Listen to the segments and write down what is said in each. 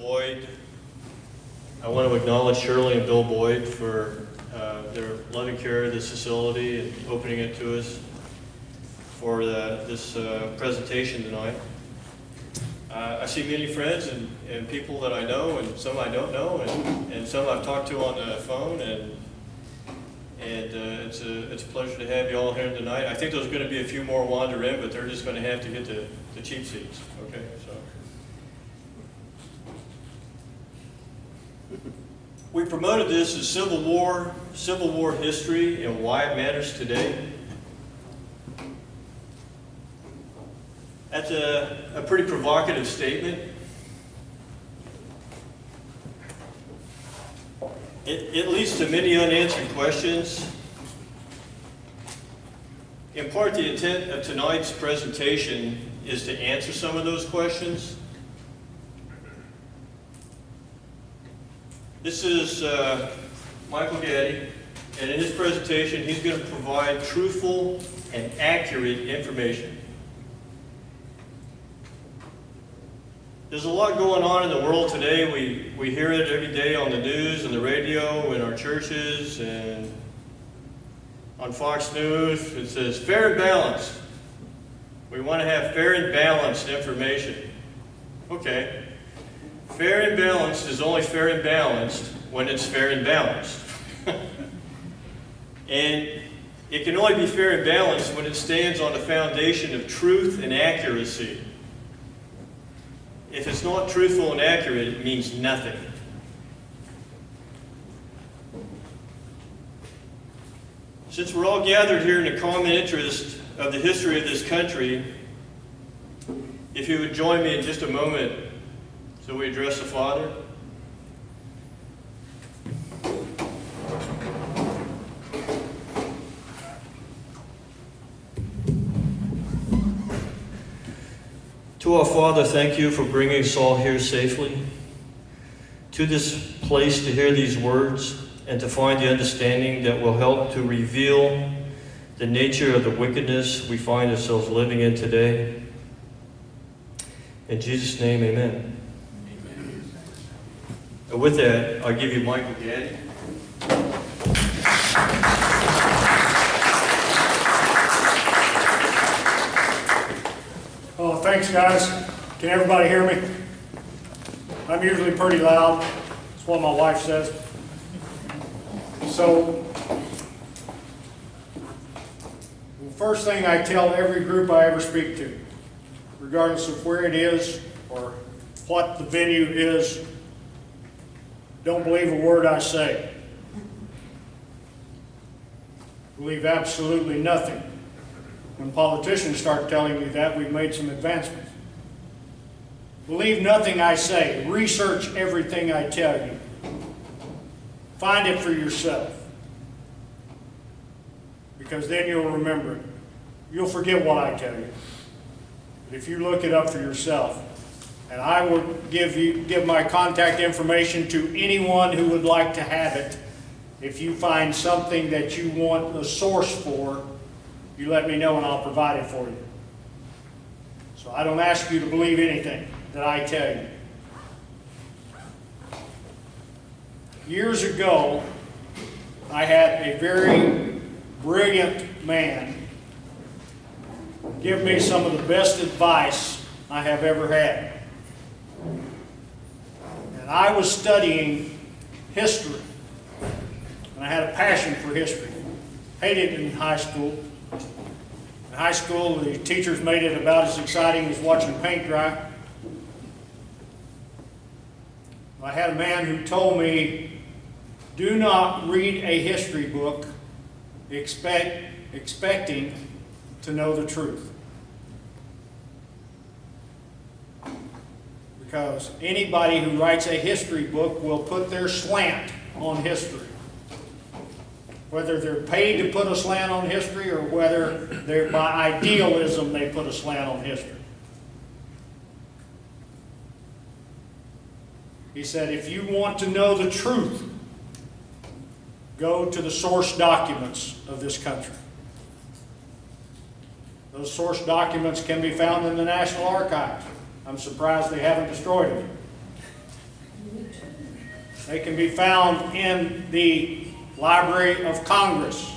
Boyd. I want to acknowledge Shirley and Bill Boyd for their loving care of this facility and opening it to us for this presentation tonight. I see many friends and people that I know and some I don't know and some I've talked to on the phone, and it's a pleasure to have you all here tonight. I think there's going to be a few more wander in, but they're just going to have to get the cheap seats. Okay, so. We promoted this as Civil War history and why it matters today. That's a pretty provocative statement. It leads to many unanswered questions. In part, the intent of tonight's presentation is to answer some of those questions. This is Michael Gaddy, and in his presentation, he's going to provide truthful and accurate information. There's a lot going on in the world today. We hear it every day on the news and the radio, in our churches, and on Fox News. It says fair and balanced. We want to have fair and balanced information. Okay. Fair and balanced is only fair and balanced when it's fair and balanced. And it can only be fair and balanced when it stands on the foundation of truth and accuracy. If it's not truthful and accurate, it means nothing. Since we're all gathered here in a common interest of the history of this country, if you would join me in just a moment so we address the Father. To our Father, thank you for bringing us all here safely, to this place to hear these words and to find the understanding that will help to reveal the nature of the wickedness we find ourselves living in today. In Jesus' name, amen. Amen. And with that, I give you Michael Gaddy. Oh, thanks, guys. Can everybody hear me? I'm usually pretty loud. That's what my wife says. So, the first thing I tell every group I ever speak to, regardless of where it is or what the venue is, don't believe a word I say. Believe absolutely nothing. When politicians start telling you that, we've made some advancements. Believe nothing I say. Research everything I tell you. Find it for yourself. Because then you'll remember it. You'll forget what I tell you. But if you look it up for yourself, and I will give my contact information to anyone who would like to have it. If you find something that you want a source for, you let me know and I'll provide it for you. So I don't ask you to believe anything that I tell you. Years ago, I had a very brilliant man give me some of the best advice I have ever had. And I was studying history, and I had a passion for history. Hated it in high school. In high school, the teachers made it about as exciting as watching paint dry. I had a man who told me, do not read a history book expecting to know the truth. Because anybody who writes a history book will put their slant on history. Whether they're paid to put a slant on history or whether they're by idealism they put a slant on history. He said, if you want to know the truth, go to the source documents of this country. Those source documents can be found in the National Archives. I'm surprised they haven't destroyed them. They can be found in the Library of Congress.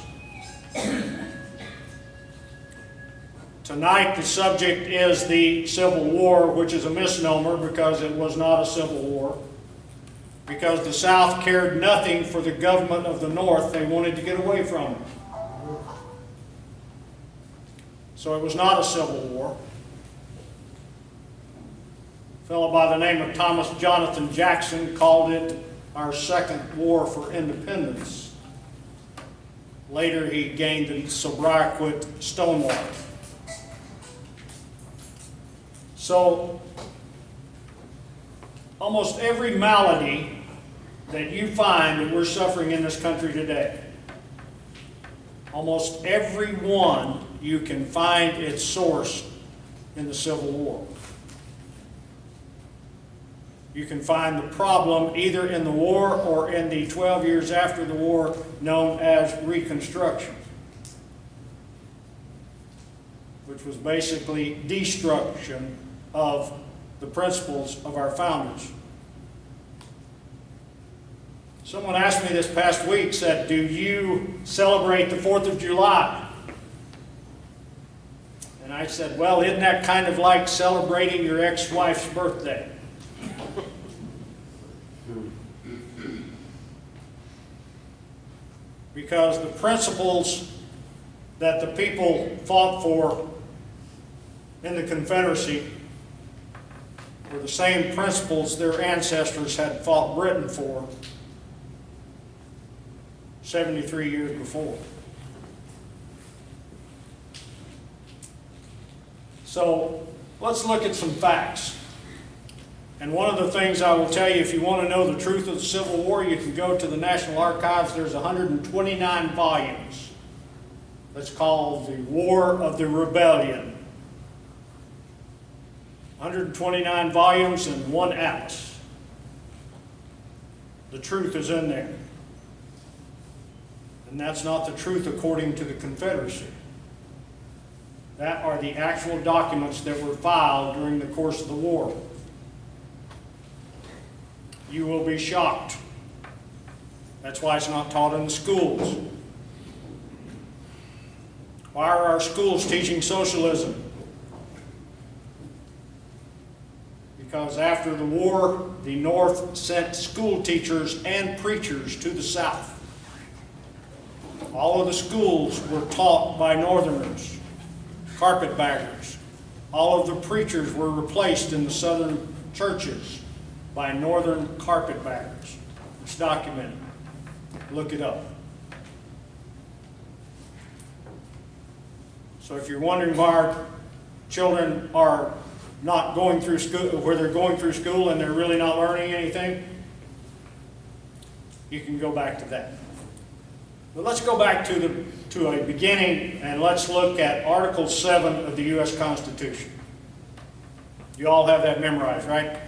Tonight the subject is the Civil War, which is a misnomer because it was not a civil war. Because the South cared nothing for the government of the North, they wanted to get away from it. So it was not a civil war. A fellow by the name of Thomas Jonathan Jackson called it our second war for independence. Later he gained the sobriquet Stonewall. So, almost every malady that you find that we're suffering in this country today, almost every one you can find its source in the Civil War. You can find the problem either in the war or in the 12 years after the war known as Reconstruction, which was basically destruction of the principles of our founders. Someone asked me this past week, said, do you celebrate the 4th of July? And I said, well, isn't that kind of like celebrating your ex-wife's birthday? Because the principles that the people fought for in the Confederacy were the same principles their ancestors had fought Britain for 73 years before. So let's look at some facts. And one of the things I will tell you, if you want to know the truth of the Civil War, you can go to the National Archives. There's 129 volumes. That's called the War of the Rebellion. 129 volumes and one atlas. The truth is in there. And that's not the truth according to the Confederacy. That are the actual documents that were filed during the course of the war. You will be shocked. That's why it's not taught in the schools. Why are our schools teaching socialism? Because after the war, the North sent school teachers and preachers to the South. All of the schools were taught by Northerners, carpetbaggers. All of the preachers were replaced in the Southern churches by Northern carpetbaggers. It's documented. Look it up. So if you're wondering why our children are not going through school, where they're going through school and they're really not learning anything, you can go back to that. But let's go back to a beginning and let's look at Article 7 of the U.S. Constitution. You all have that memorized, right?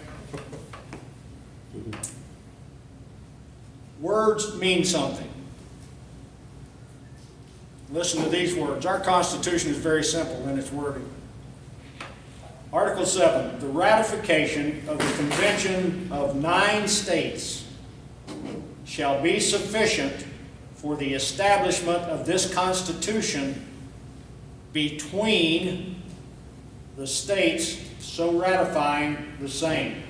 Words mean something. Listen to these words. Our Constitution is very simple in its wording. Article 7, the ratification of the Convention of 9 states shall be sufficient for the establishment of this Constitution between the states so ratifying the same.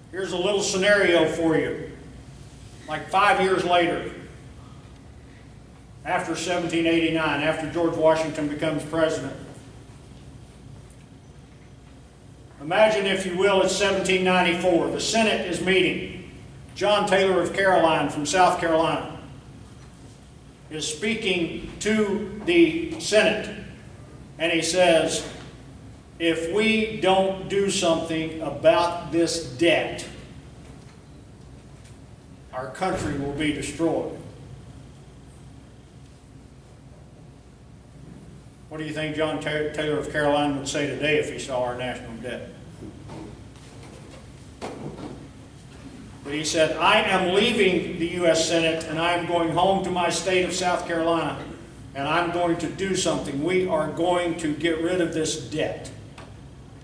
Here's a little scenario for you. Like 5 years later, after 1789, after George Washington becomes president. Imagine, if you will, it's 1794. The Senate is meeting. John Taylor of Caroline from South Carolina is speaking to the Senate, and he says, if we don't do something about this debt, our country will be destroyed. What do you think John Taylor of Caroline would say today if he saw our national debt? But he said, I am leaving the U.S. Senate and I am going home to my state of South Carolina, and I'm going to do something. We are going to get rid of this debt.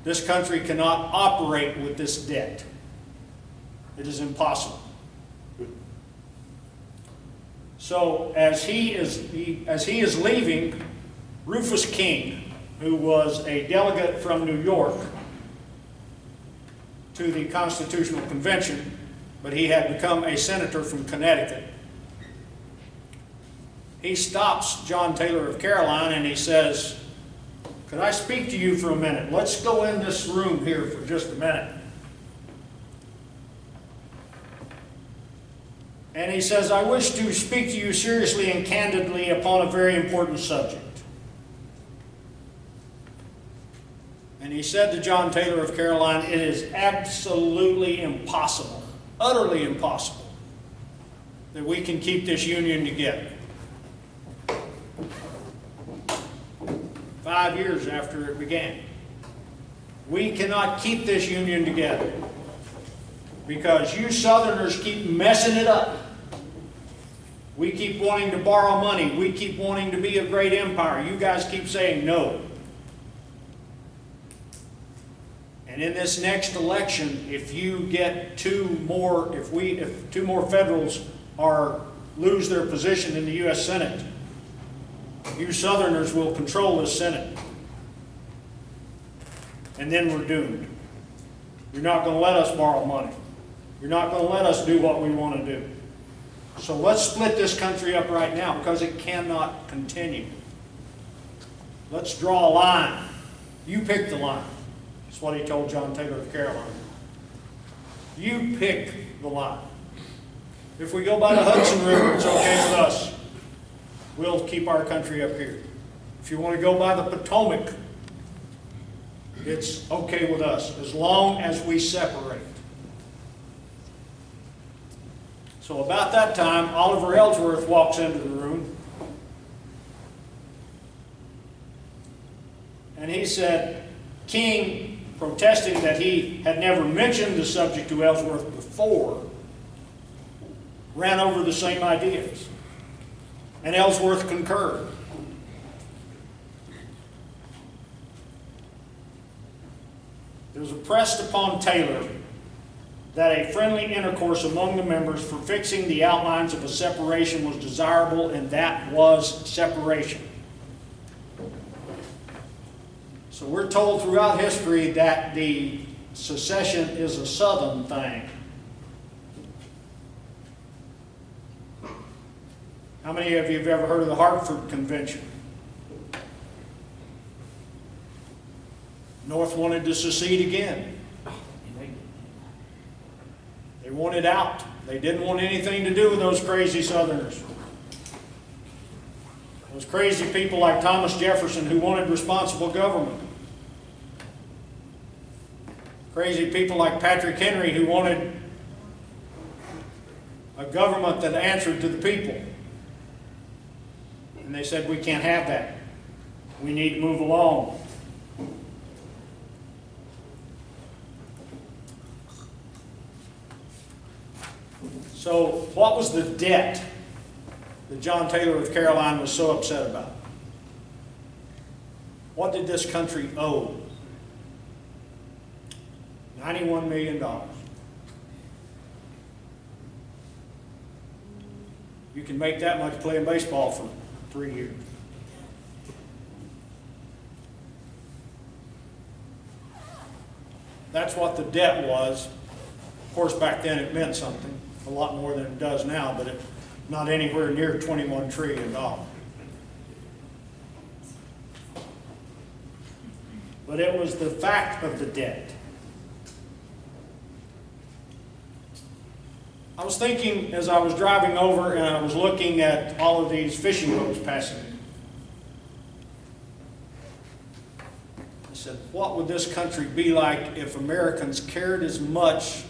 This country cannot operate with this debt. It is impossible. So as he is leaving, Rufus King, who was a delegate from New York to the Constitutional Convention, but he had become a senator from Connecticut, he stops John Taylor of Caroline and he says, "Could I speak to you for a minute? Let's go in this room here for just a minute." And he says, "I wish to speak to you seriously and candidly upon a very important subject." And he said to John Taylor of Caroline, "It is absolutely impossible, utterly impossible, that we can keep this union together." 5 years after it began. We cannot keep this union together because you Southerners keep messing it up. We keep wanting to borrow money. We keep wanting to be a great empire. You guys keep saying no. And in this next election, if you get if two more Federals lose their position in the U.S. Senate, you Southerners will control this Senate. And then we're doomed. You're not going to let us borrow money. You're not going to let us do what we want to do. So let's split this country up right now because it cannot continue. Let's draw a line. You pick the line. That's what he told John Taylor of Caroline. You pick the line. If we go by the Hudson River, it's okay with us. We'll keep our country up here. If you want to go by the Potomac, it's okay with us as long as we separate. So about that time, Oliver Ellsworth walks into the room and he said, King, protesting that he had never mentioned the subject to Ellsworth before, ran over the same ideas. And Ellsworth concurred. It was pressed upon Taylor that a friendly intercourse among the members for fixing the outlines of a separation was desirable, and that was separation. So we're told throughout history that the secession is a Southern thing. How many of you have ever heard of the Hartford Convention? North wanted to secede again. They wanted out. They didn't want anything to do with those crazy Southerners. Those crazy people like Thomas Jefferson who wanted responsible government. Crazy people like Patrick Henry who wanted a government that answered to the people. And they said, we can't have that. We need to move along. So what was the debt that John Taylor of Caroline was so upset about? What did this country owe? $91 million. You can make that much playing baseball for 3 years. That's what the debt was. Of course, back then it meant something, a lot more than it does now, but it's not anywhere near $21 trillion. But it was the fact of the debt. I was thinking as I was driving over and I was looking at all of these fishing boats passing. I said, what would this country be like if Americans cared as much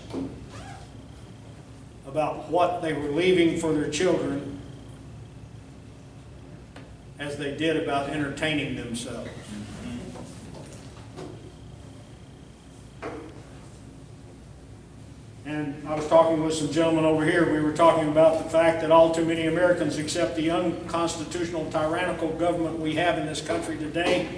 about what they were leaving for their children as they did about entertaining themselves? And I was talking with some gentlemen over here. We were talking about the fact that all too many Americans accept the unconstitutional, tyrannical government we have in this country today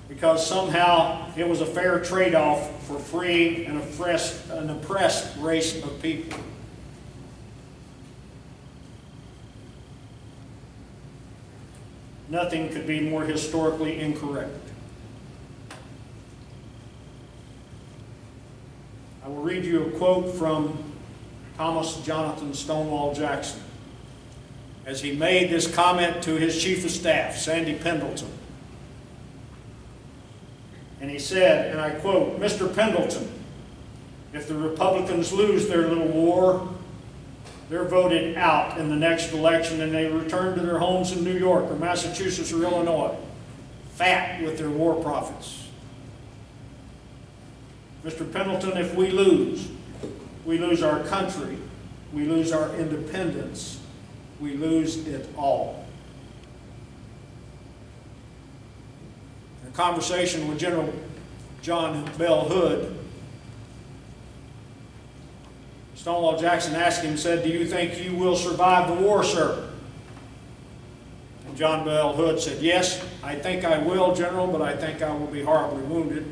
because somehow it was a fair trade-off for free and an oppressed race of people. Nothing could be more historically incorrect. I will read you a quote from Thomas Jonathan Stonewall Jackson as he made this comment to his chief of staff, Sandy Pendleton. And he said, and I quote, "Mr. Pendleton, if the Republicans lose their little war, they're voted out in the next election and they return to their homes in New York or Massachusetts or Illinois, fat with their war profits. Mr. Pendleton, if we lose our country, we lose our independence, we lose it all." In a conversation with General John Bell Hood, Stonewall Jackson asked him, said, "Do you think you will survive the war, sir?" And John Bell Hood said, "Yes, I think I will, General, but I think I will be horribly wounded,"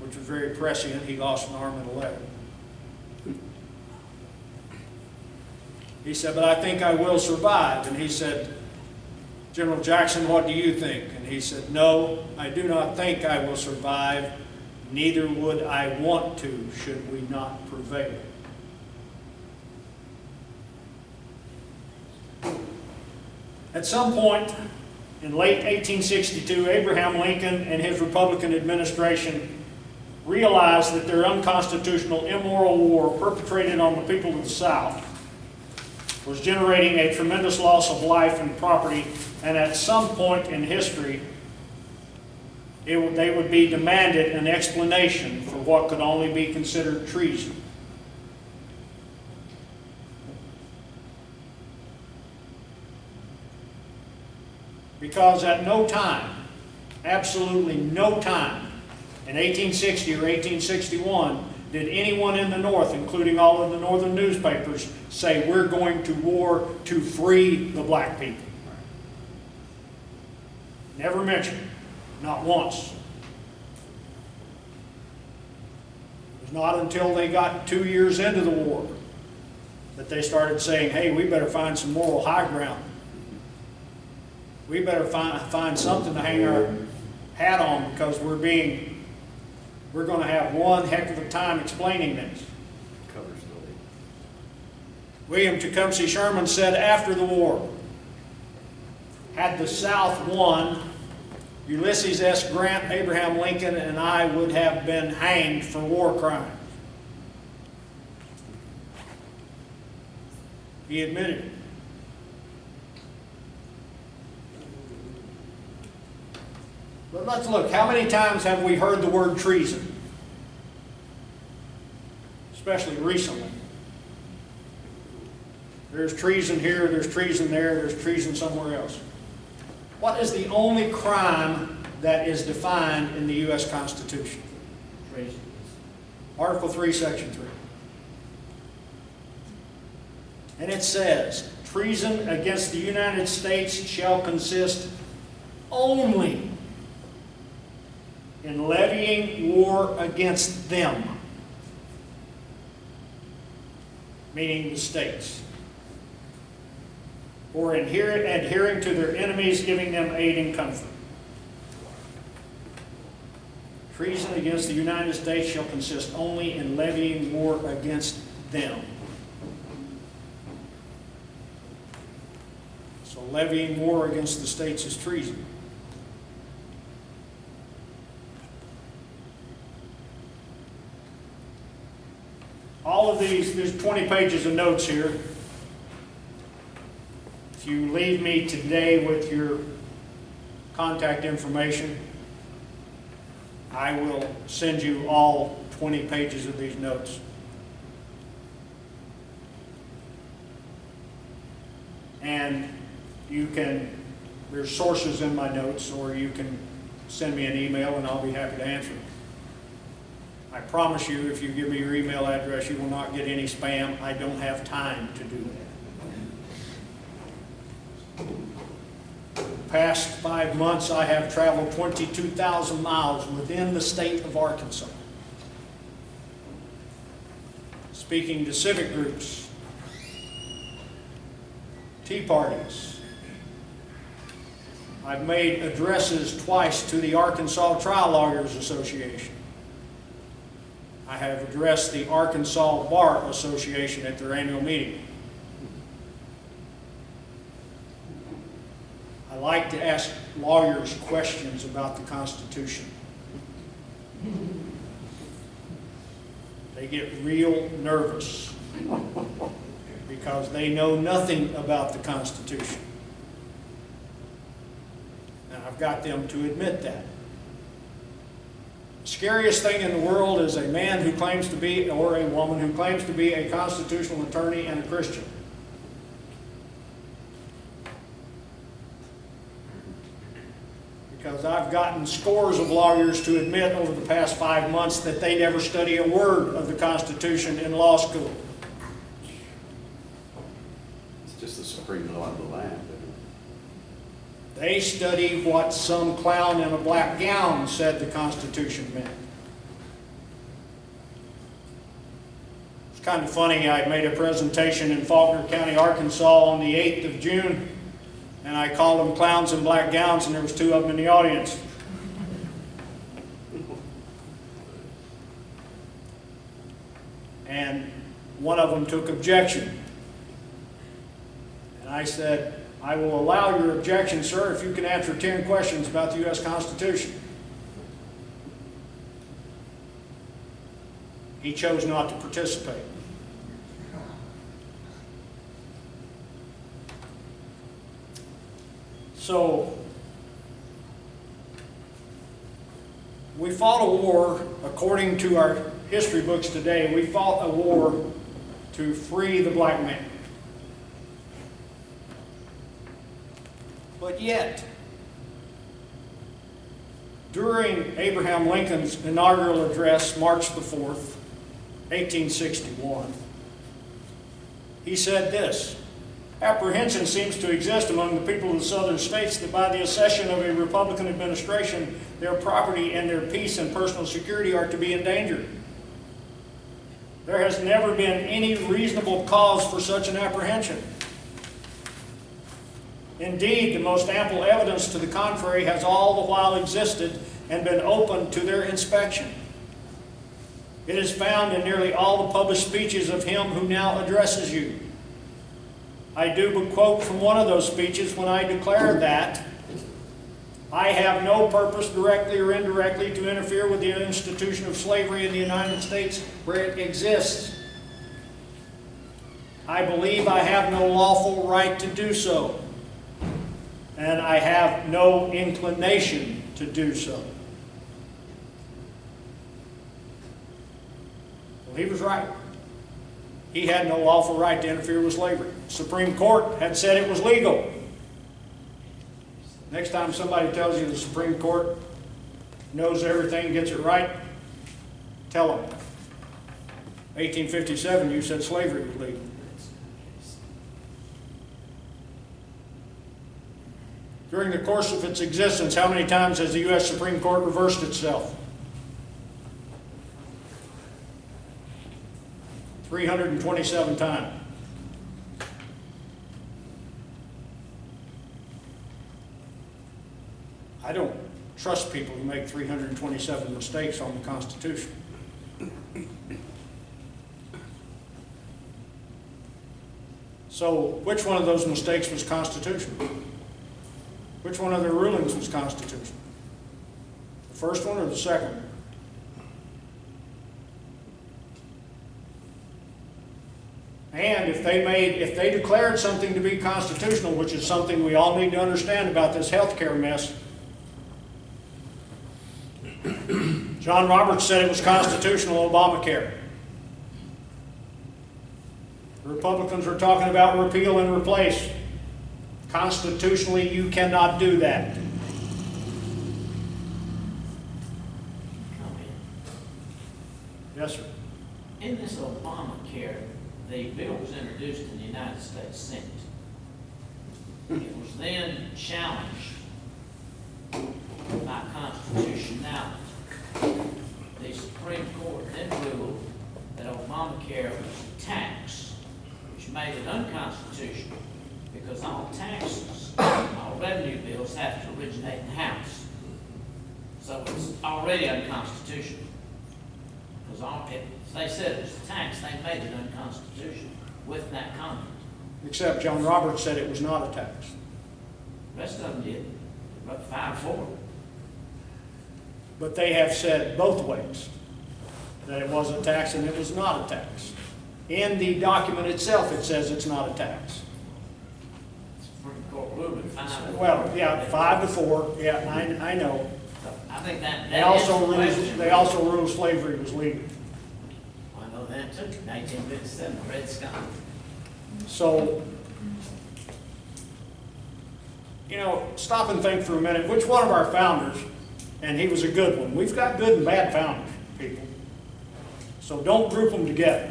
which was very prescient. He lost an arm and a leg. He said, "But I think I will survive." And he said, "General Jackson, what do you think?" And he said, "No, I do not think I will survive. Neither would I want to, should we not prevail." At some point in late 1862, Abraham Lincoln and his Republican administration realized that their unconstitutional, immoral war perpetrated on the people of the South was generating a tremendous loss of life and property, and at some point in history, they would be demanded an explanation for what could only be considered treason. Because at no time, absolutely no time, in 1860 or 1861, did anyone in the North, including all of the northern newspapers, say we're going to war to free the black people. Never mentioned, not once. It was not until they got 2 years into the war that they started saying, hey, we better find some moral high ground. We better find something to hang our hat on because we're going to have one heck of a time explaining this. William Tecumseh Sherman said after the war, had the South won, Ulysses S. Grant, Abraham Lincoln, and I would have been hanged for war crimes. He admitted it. But let's look, how many times have we heard the word treason? Especially recently. There's treason here, there's treason there, there's treason somewhere else. What is the only crime that is defined in the U.S. Constitution? Treason. Article 3, Section 3. And it says, treason against the United States shall consist only in levying war against them, meaning the states, or adhering to their enemies, giving them aid and comfort. Treason against the United States shall consist only in levying war against them. So levying war against the states is treason. All of these, there's 20 pages of notes here. If you leave me today with your contact information, I will send you all 20 pages of these notes. And you can, there's sources in my notes, or you can send me an email and I'll be happy to answer them. I promise you, if you give me your email address, you will not get any spam. I don't have time to do that. Past 5 months, I have traveled 22,000 miles within the state of Arkansas, speaking to civic groups, tea parties. I've made addresses twice to the Arkansas Trial Lawyers Association. I have addressed the Arkansas Bar Association at their annual meeting. I like to ask lawyers questions about the Constitution. They get real nervous because they know nothing about the Constitution. And I've got them to admit that. The scariest thing in the world is a man who claims to be, or a woman who claims to be, a constitutional attorney and a Christian. Because I've gotten scores of lawyers to admit over the past 5 months that they never study a word of the Constitution in law school. It's just the supreme law of the land. They study what some clown in a black gown said the Constitution meant. It's kind of funny, I made a presentation in Faulkner County, Arkansas on the 8th of June, and I called them clowns in black gowns, and there was 2 of them in the audience. And one of them took objection. And I said, I will allow your objection, sir, if you can answer 10 questions about the U.S. Constitution. He chose not to participate. So, we fought a war, according to our history books today, we fought a war to free the black man. But yet, during Abraham Lincoln's inaugural address, March the 4th, 1861, he said this: apprehension seems to exist among the people of the southern states that by the accession of a Republican administration, their property and their peace and personal security are to be endangered. There has never been any reasonable cause for such an apprehension. Indeed, the most ample evidence to the contrary has all the while existed and been open to their inspection. It is found in nearly all the published speeches of him who now addresses you. I do but quote from one of those speeches when I declare that I have no purpose, directly or indirectly, to interfere with the institution of slavery in the United States where it exists. I believe I have no lawful right to do so, and I have no inclination to do so. Well, he was right. He had no lawful right to interfere with slavery. The Supreme Court had said it was legal. Next time somebody tells you the Supreme Court knows everything, gets it right, tell them. 1857, you said slavery was legal. During the course of its existence, how many times has the U.S. Supreme Court reversed itself? 327 times. I don't trust people who make 327 mistakes on the Constitution. So, which one of those mistakes was constitutional? Which one of their rulings was constitutional? The first one or the second one? And if they declared something to be constitutional, which is something we all need to understand about this healthcare mess, John Roberts said it was constitutional, Obamacare. The Republicans were talking about repeal and replace. Constitutionally, you cannot do that. Yes, sir. In this Obamacare, the bill was introduced in the United States Senate. It was then challenged by constitutionality. The Supreme Court then ruled that Obamacare was a tax, which made it unconstitutional because all taxes, all revenue bills have to originate in the House. So it's already unconstitutional. Because if they said it was a tax, they made it unconstitutional with that comment. Except John Roberts said it was not a tax. The rest of them did, but 5-4. But they have said both ways, that it was a tax and it was not a tax. In the document itself, it says it's not a tax. Supreme Court ruled at 5-4. Well, yeah, 5-4, yeah, I know. I think that They is the also question. ruled slavery was legal. I know that too, 1957, Red Scott. So, stop and think for a minute, which one of our founders, and he was a good one. We've got good and bad founders, people. So don't group them together.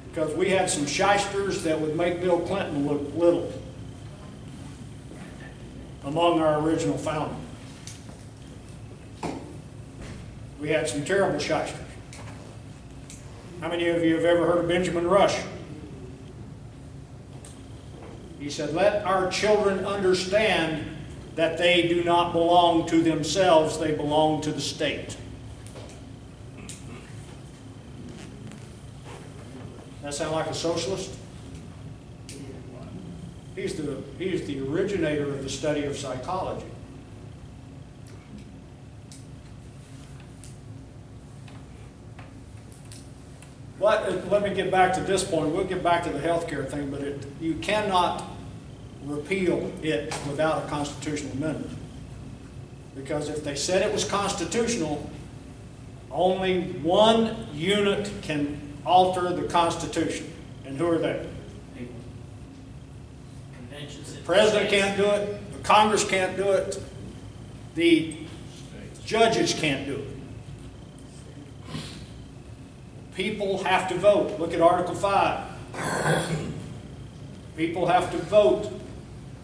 Because we had some shysters that would make Bill Clinton look little among our original founders. We had some terrible shysters. How many of you have ever heard of Benjamin Rush? He said, "Let our children understand that they do not belong to themselves, they belong to the state." That sound like a socialist? He's the originator of the study of psychology. But let me get back to this point. We'll get back to the healthcare thing, but you cannot repeal it without a constitutional amendment. Because if they said it was constitutional, only one unit can alter the Constitution. And who are they? People. Conventions. The President can't do it. The Congress can't do it. The judges can't do it. People have to vote. Look at Article 5. People have to vote.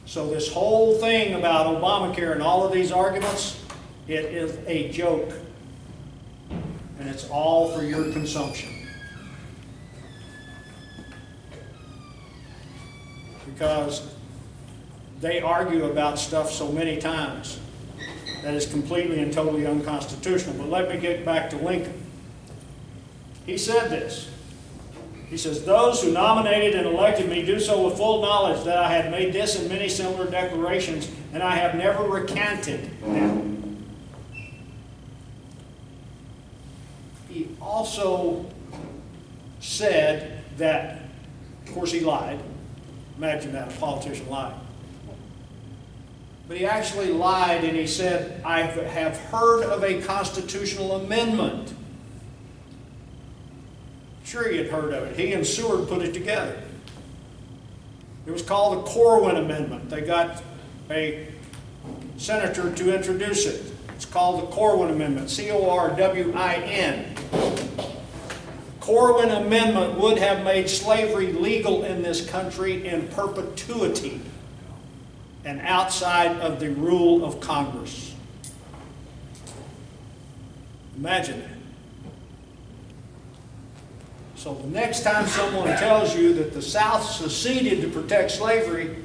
So this whole thing about Obamacare and all of these arguments, it is a joke. And it's all for your consumption. Because they argue about stuff so many times that is completely and totally unconstitutional. But let me get back to Lincoln. He said this. He says, "Those who nominated and elected me do so with full knowledge that I had made this and many similar declarations, and I have never recanted them." He also said that, of course he lied. Imagine that, a politician lied. But he actually lied and he said, "I have heard of a constitutional amendment." Sure he had heard of it. He and Seward put it together. It was called the Corwin Amendment. They got a senator to introduce it. It's called the Corwin Amendment, C-O-R-W-I-N. Corwin Amendment would have made slavery legal in this country in perpetuity and outside of the rule of Congress. Imagine that. So the next time someone tells you that the South seceded to protect slavery,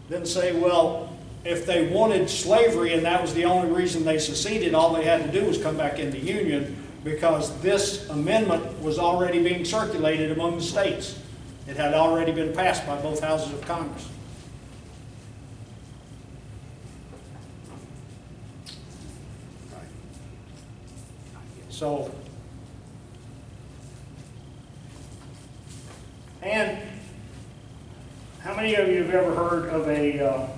then say, well, if they wanted slavery and that was the only reason they seceded, all they had to do was come back in the Union, because this amendment was already being circulated among the states. It had already been passed by both houses of Congress. So, and how many of you have ever heard of a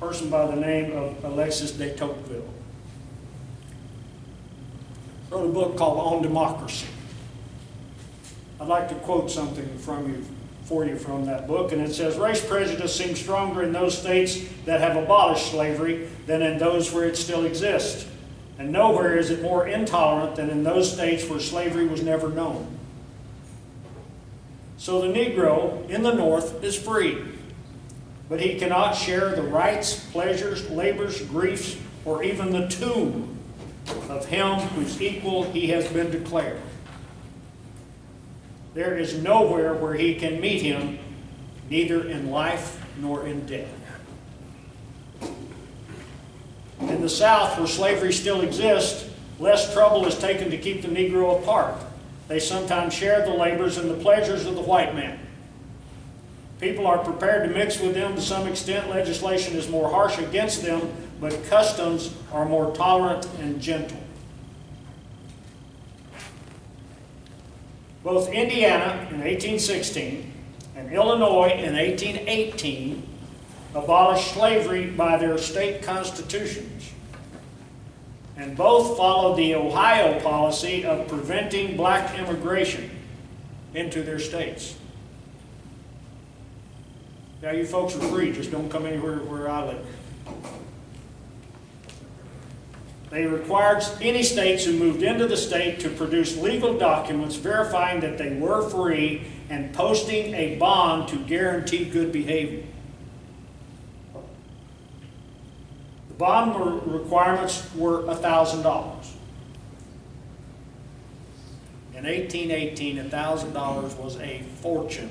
person by the name of Alexis de Tocqueville? Wrote a book called On Democracy. I'd like to quote something for you from that book, and it says, "Race prejudice seems stronger in those states that have abolished slavery than in those where it still exists. And nowhere is it more intolerant than in those states where slavery was never known. So the Negro in the North is free, but he cannot share the rights, pleasures, labors, griefs, or even the tomb of him whose equal he has been declared. There is nowhere where he can meet him, neither in life nor in death. In the South, where slavery still exists, less trouble is taken to keep the Negro apart. They sometimes share the labors and the pleasures of the white man. People are prepared to mix with them to some extent. Legislation is more harsh against them, but customs are more tolerant and gentle. Both Indiana in 1816 and Illinois in 1818 abolished slavery by their state constitutions, and both followed the Ohio policy of preventing black immigration into their states. Now you folks are free, just don't come anywhere where I live. They required any states who moved into the state to produce legal documents verifying that they were free and posting a bond to guarantee good behavior. The bond requirements were $1,000. In 1818, $1,000 was a fortune.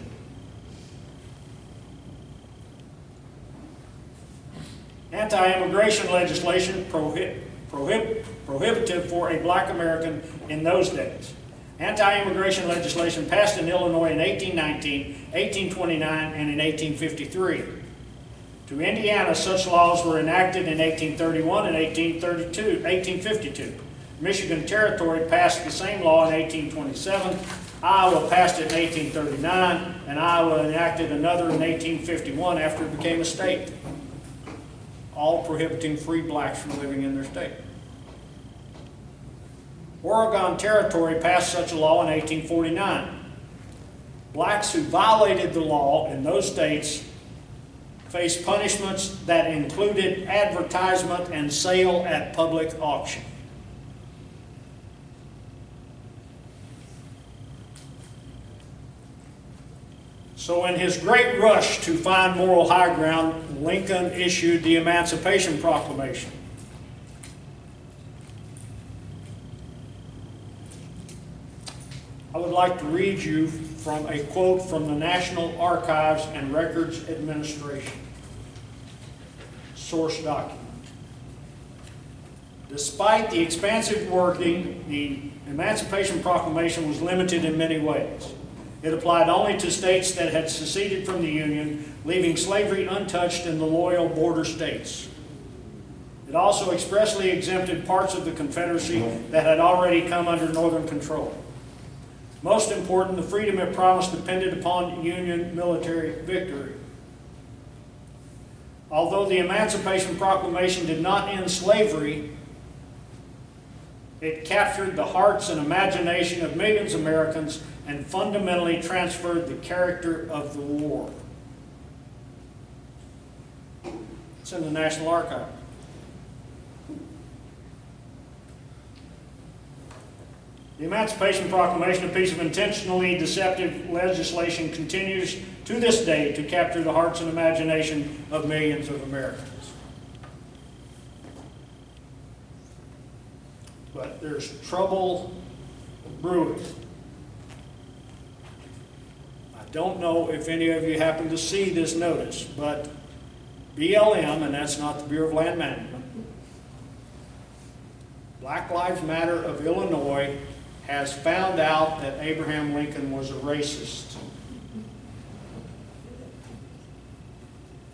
Anti-immigration legislation prohibitive for a black American in those days. Anti-immigration legislation passed in Illinois in 1819, 1829, and in 1853. To Indiana, such laws were enacted in 1831 and 1852. Michigan Territory passed the same law in 1827. Iowa passed it in 1839, and Iowa enacted another in 1851 after it became a state, all prohibiting free blacks from living in their state. Oregon Territory passed such a law in 1849. Blacks who violated the law in those states faced punishments that included advertisement and sale at public auction. So in his great rush to find moral high ground, Lincoln issued the Emancipation Proclamation. I would like to read you from a quote from the National Archives and Records Administration. Source document. Despite the expansive wording, the Emancipation Proclamation was limited in many ways. It applied only to states that had seceded from the Union, leaving slavery untouched in the loyal border states. It also expressly exempted parts of the Confederacy that had already come under Northern control. Most important, the freedom it promised depended upon Union military victory. Although the Emancipation Proclamation did not end slavery, it captured the hearts and imagination of millions of Americans and fundamentally transferred the character of the war. It's in the National Archive. The Emancipation Proclamation, a piece of intentionally deceptive legislation, continues to this day to capture the hearts and imagination of millions of Americans. But there's trouble brewing. I don't know if any of you happen to see this notice, but BLM, and that's not the Bureau of Land Management, Black Lives Matter of Illinois has found out that Abraham Lincoln was a racist.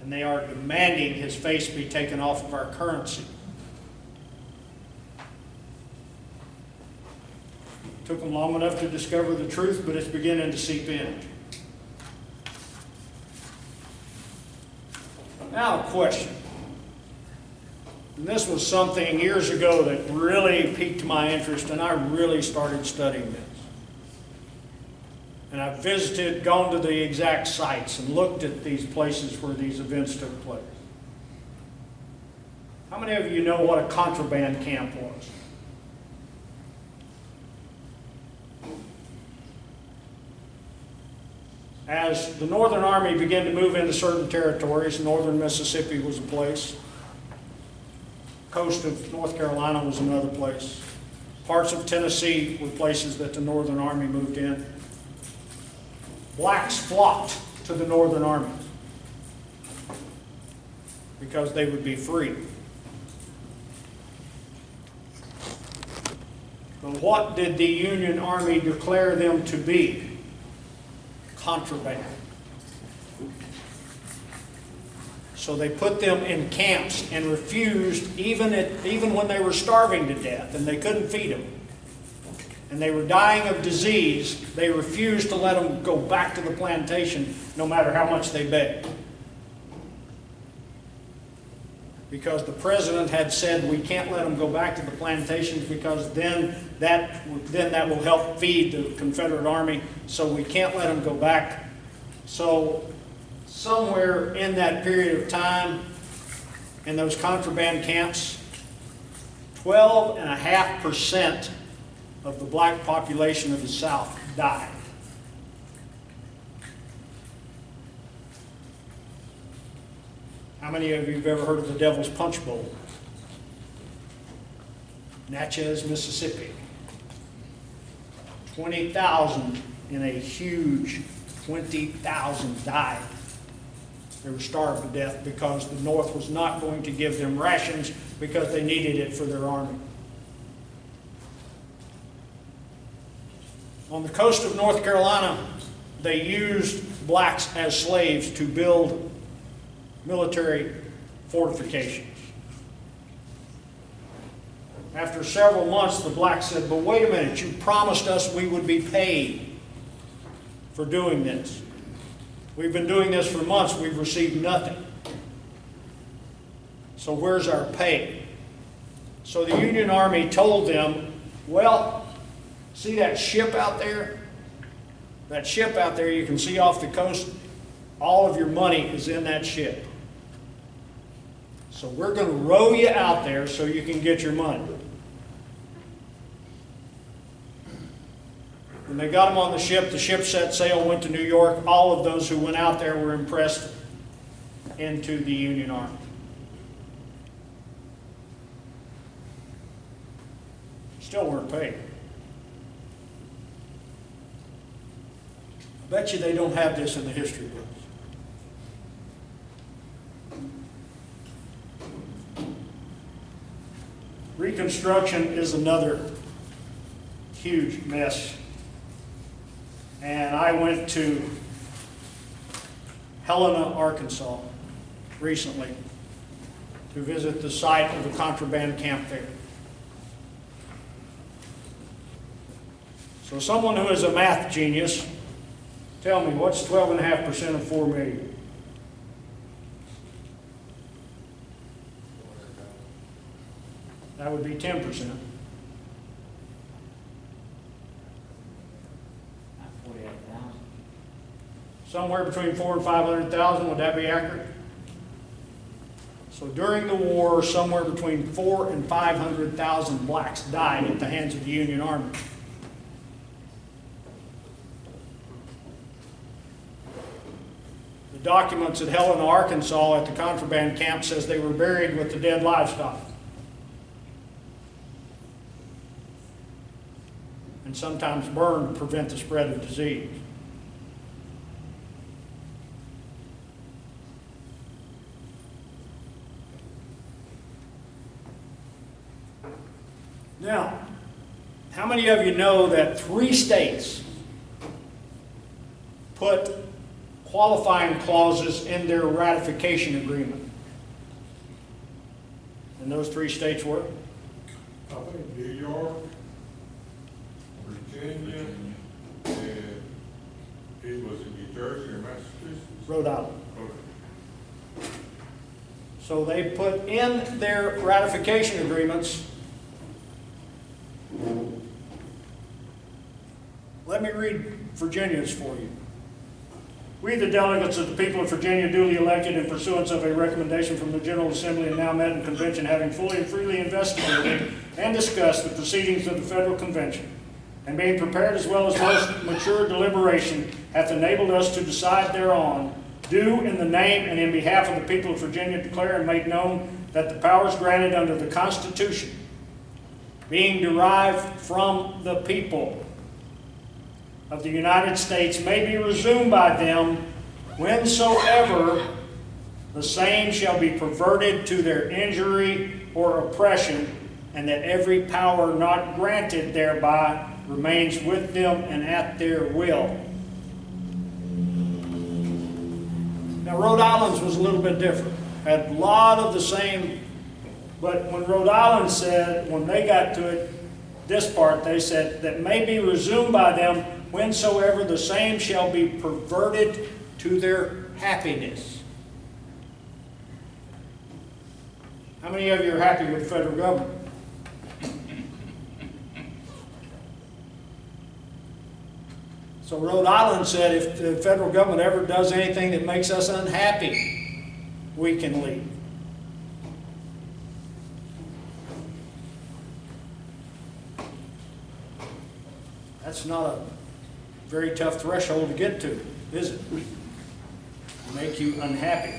And they are demanding his face be taken off of our currency. Took them long enough to discover the truth, but it's beginning to seep in. Now a question. And this was something years ago that really piqued my interest, and I really started studying this. And I visited, gone to the exact sites, and looked at these places where these events took place. How many of you know what a contraband camp was? As the Northern Army began to move into certain territories, northern Mississippi was a place, coast of North Carolina was another place, parts of Tennessee were places that the Northern Army moved in. Blacks flocked to the Northern Army because they would be free. But what did the Union Army declare them to be? Contraband. So they put them in camps and refused, even when they were starving to death and they couldn't feed them, and they were dying of disease, they refused to let them go back to the plantation no matter how much they begged. Because the president had said we can't let them go back to the plantations because then that will help feed the Confederate Army, so we can't let them go back. So somewhere in that period of time, in those contraband camps, 12.5% of the black population of the South died. How many of you have ever heard of the Devil's Punch Bowl? Natchez, Mississippi. 20,000 in a huge 20,000 died. They were starved to death because the North was not going to give them rations because they needed it for their army. On the coast of North Carolina, they used blacks as slaves to build military fortifications. After several months, the blacks said, but wait a minute, you promised us we would be paid for doing this. We've been doing this for months, we've received nothing. So where's our pay? So the Union Army told them, well, see that ship out there? That ship out there you can see off the coast, all of your money is in that ship. So we're going to row you out there so you can get your money. When they got them on the ship set sail, went to New York. All of those who went out there were impressed into the Union Army. Still weren't paid. I bet you they don't have this in the history books. Reconstruction is another huge mess. And I went to Helena, Arkansas recently to visit the site of a contraband camp there. So someone who is a math genius, tell me, what's 12.5% of 4 million? That would be 10%. 48,000. Somewhere between 400,000 and 500,000, would that be accurate? So during the war, somewhere between 400,000 and 500,000 blacks died at the hands of the Union Army. The documents at Helena, Arkansas at the contraband camp says they were buried with the dead livestock. And sometimes burned to prevent the spread of disease. Now, how many of you know that 3 states put qualifying clauses in their ratification agreement? And those 3 states were? I think New York, Virginia, and it was in New Jersey or Massachusetts. Rhode Island. Okay. So they put in their ratification agreements. Let me read Virginia's for you. We, the delegates of the people of Virginia, duly elected in pursuance of a recommendation from the General Assembly and now met in convention, having fully and freely investigated and discussed the proceedings of the Federal Convention, and being prepared as well as most mature deliberation, hath enabled us to decide thereon, do in the name and in behalf of the people of Virginia declare and make known that the powers granted under the Constitution, being derived from the people of the United States, may be resumed by them whensoever the same shall be perverted to their injury or oppression, and that every power not granted thereby remains with them and at their will. Now, Rhode Island's was a little bit different. Had a lot of the same, but when Rhode Island said, when they got to it, this part, they said, that may be resumed by them whensoever the same shall be perverted to their happiness. How many of you are happy with the federal government? So Rhode Island said if the federal government ever does anything that makes us unhappy, we can leave. That's not a very tough threshold to get to, is it? Make you unhappy.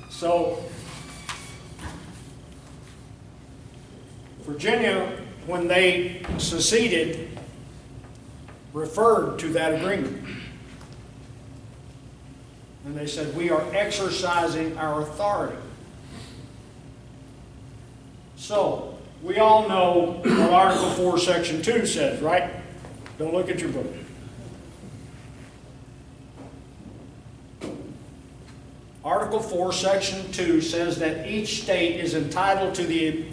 So, Virginia, when they seceded, referred to that agreement. And they said, we are exercising our authority. So, we all know what Article 4, Section 2 says, right? Don't look at your book. Article 4, Section 2 says that each state is entitled to the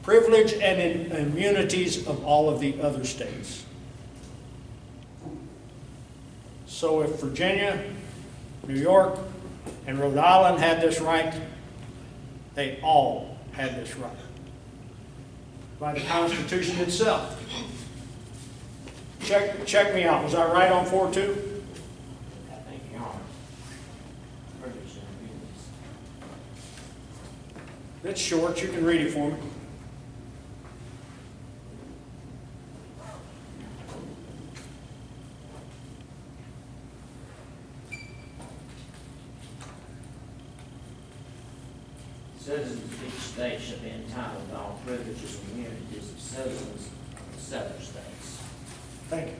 privilege and immunities of all of the other states. So if Virginia, New York, and Rhode Island had this right, they all had this right by the Constitution itself. Check me out. Was I right on 4-2? I think you are. Privilege and immunities. It's short. You can read it for me. Citizens of each state shall be entitled to all privileges and immunities of citizens of several states. Thank you.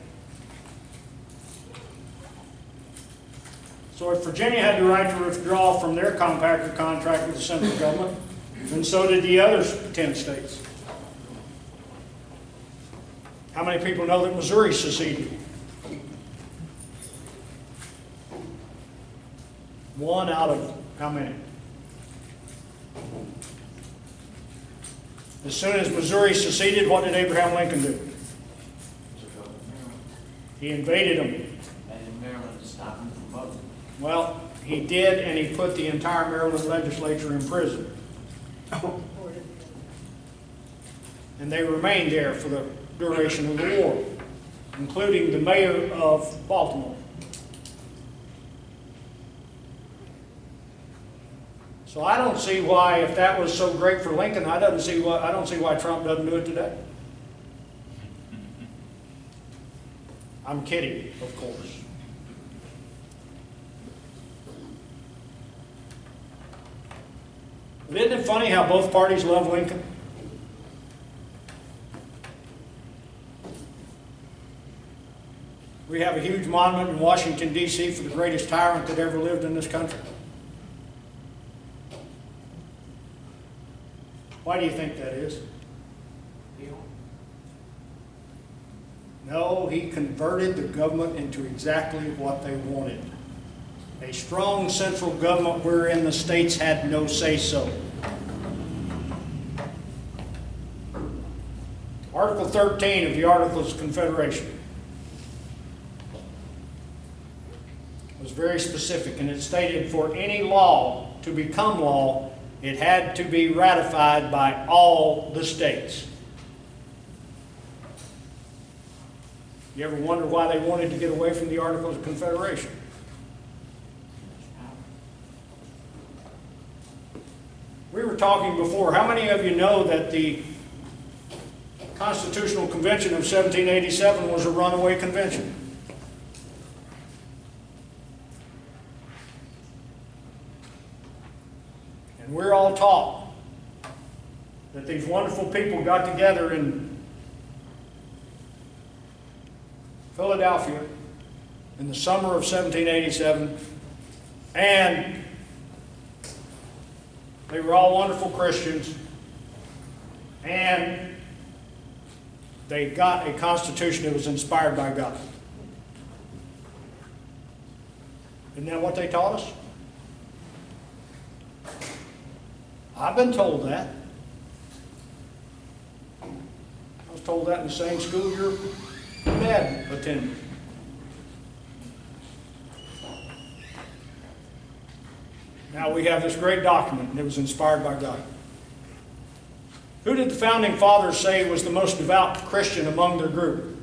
So if Virginia had the right to withdraw from their compact or contract with the central government, then so did the other 10 states. How many people know that Missouri seceded? One out of how many? As soon as Missouri seceded, what did Abraham Lincoln do? He invaded them. And Maryland to stop them from voting. Well, he did, and he put the entire Maryland legislature in prison. And they remained there for the duration of the war, including the mayor of Baltimore. So I don't see why, if that was so great for Lincoln, I don't see why Trump doesn't do it today. I'm kidding, of course. But isn't it funny how both parties love Lincoln? We have a huge monument in Washington, D.C. for the greatest tyrant that ever lived in this country. Why do you think that is? No, he converted the government into exactly what they wanted. A strong central government wherein the states had no say-so. Article 13 of the Articles of Confederation was very specific, and it stated for any law to become law, it had to be ratified by all the states. You ever wonder why they wanted to get away from the Articles of Confederation? We were talking before, how many of you know that the Constitutional Convention of 1787 was a runaway convention. And we're all taught that these wonderful people got together in Philadelphia in the summer of 1787, and they were all wonderful Christians, and they got a constitution that was inspired by God. Isn't that what they taught us? I've been told that. I was told that in the same school your dad attended. Now we have this great document, and it was inspired by God. Who did the founding fathers say was the most devout Christian among their group?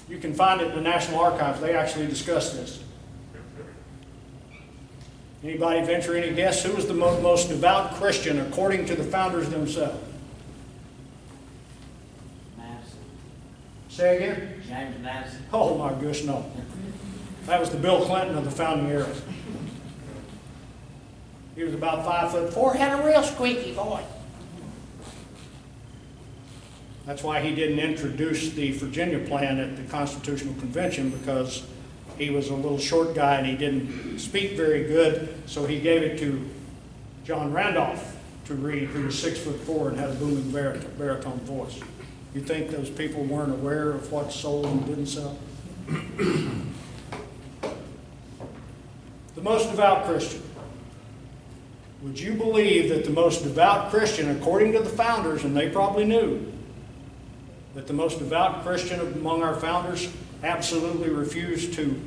You can find it in the National Archives. They actually discuss this. Anybody venture any guess? Who was the most devout Christian according to the founders themselves? Madison. Say again? James Madison. Oh my gosh, no. That was the Bill Clinton of the founding era. He was about 5'4", had a real squeaky voice. That's why he didn't introduce the Virginia plan at the Constitutional Convention, because he was a little short guy and he didn't speak very good, so he gave it to John Randolph to read, who was 6'4" and had a booming baritone voice. You think those people weren't aware of what sold and didn't sell? The most devout Christian. Would you believe that the most devout Christian, according to the founders, and they probably knew, that the most devout Christian among our founders absolutely refused to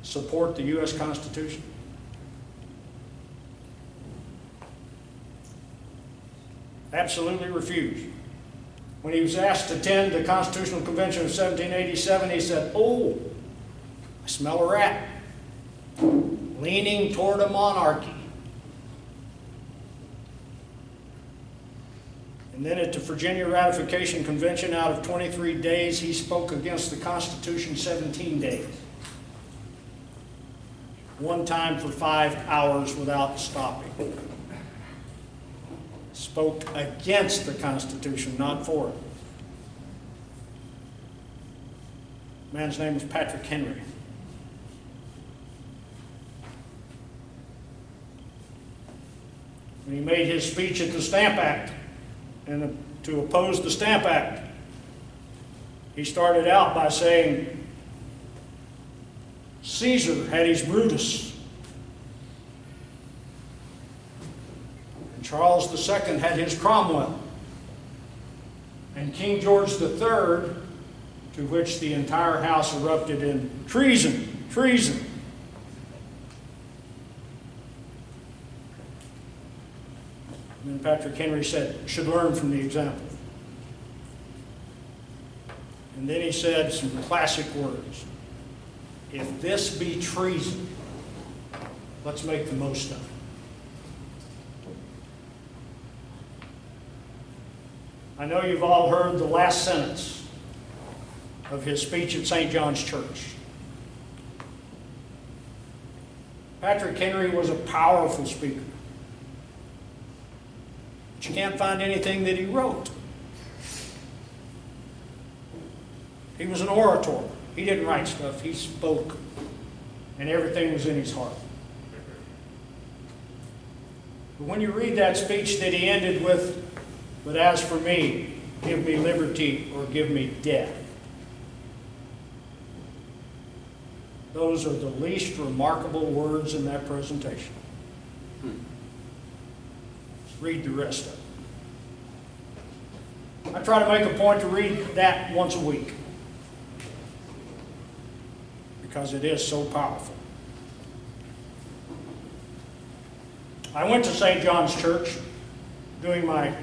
support the U.S. Constitution? Absolutely refused. When he was asked to attend the Constitutional Convention of 1787, he said, "Oh, I smell a rat," leaning toward a monarchy. And then at the Virginia Ratification Convention, out of 23 days, he spoke against the Constitution 17 days. One time for 5 hours without stopping. Spoke against the Constitution, not for it. Man's name was Patrick Henry. When he made his speech at the Stamp Act, and to oppose the Stamp Act, he started out by saying, Caesar had his Brutus, and Charles II had his Cromwell, and King George III, to which the entire house erupted in treason, treason. And then Patrick Henry said, should learn from the example. And then he said some classic words. If this be treason, let's make the most of it. I know you've all heard the last sentence of his speech at St. John's Church. Patrick Henry was a powerful speaker. But you can't find anything that he wrote. He was an orator. He didn't write stuff, he spoke. And everything was in his heart. But when you read that speech that he ended with, "But as for me, give me liberty or give me death," those are the least remarkable words in that presentation. Read the rest of it. I try to make a point to read that once a week, because it is so powerful. I went to St. John's Church doing my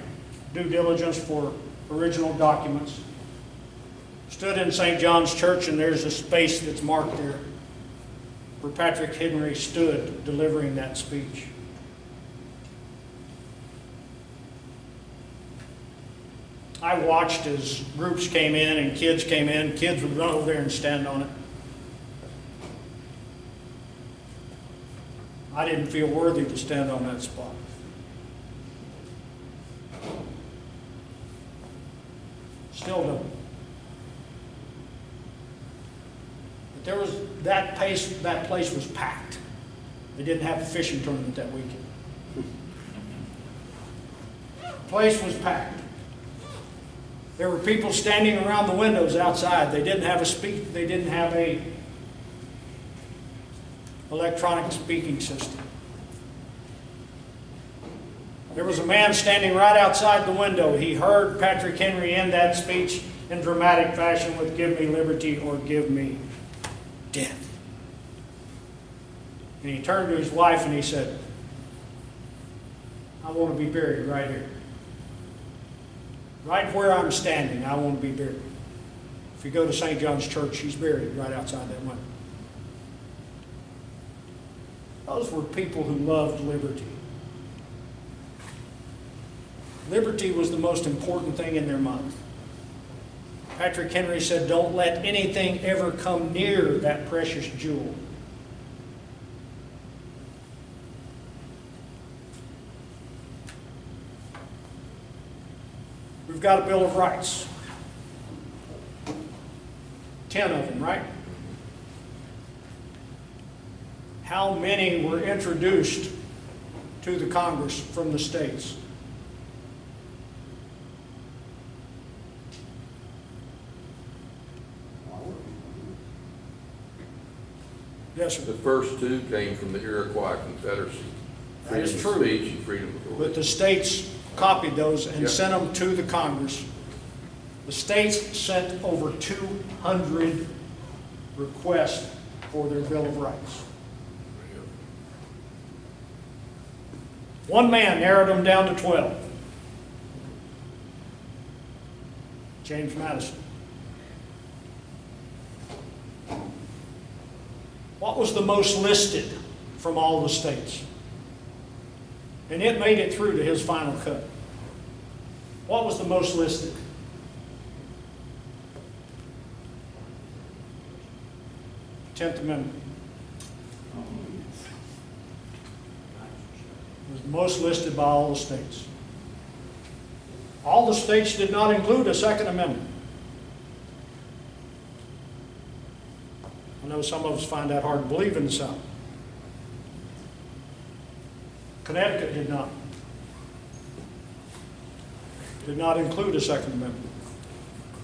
due diligence for original documents. Stood in St. John's Church, and there's a space that's marked there where Patrick Henry stood delivering that speech. I watched as groups came in and kids came in. Kids would run over there and stand on it. I didn't feel worthy to stand on that spot. Still don't. But there was that place was packed. They didn't have a fishing tournament that weekend. The place was packed. There were people standing around the windows outside. They didn't have a electronic speaking system. There was a man standing right outside the window. He heard Patrick Henry end that speech in dramatic fashion with "Give me liberty or give me death." And he turned to his wife and he said, "I want to be buried right here. Right where I'm standing, I want to be buried." If you go to St. John's Church, he's buried right outside that window. Those were people who loved liberty. Liberty was the most important thing in their mind. Patrick Henry said, "Don't let anything ever come near that precious jewel." We've got a Bill of Rights. 10 of them, right? How many were introduced to the Congress from the states? Yes, sir. The first two came from the Iroquois Confederacy. That is Freedom of true. speech and freedom of But religion. the states copied those and Yeah. sent them to the Congress. The states sent over 200 requests for their Bill of Rights. One man narrowed them down to 12. James Madison. What was the most listed from all the states? And it made it through to his final cut. What was the most listed? Tenth Amendment. It was the most listed by all the states. All the states did not include a Second Amendment. I know some of us find that hard to believe in the South. Connecticut did not. Did not include a Second Amendment.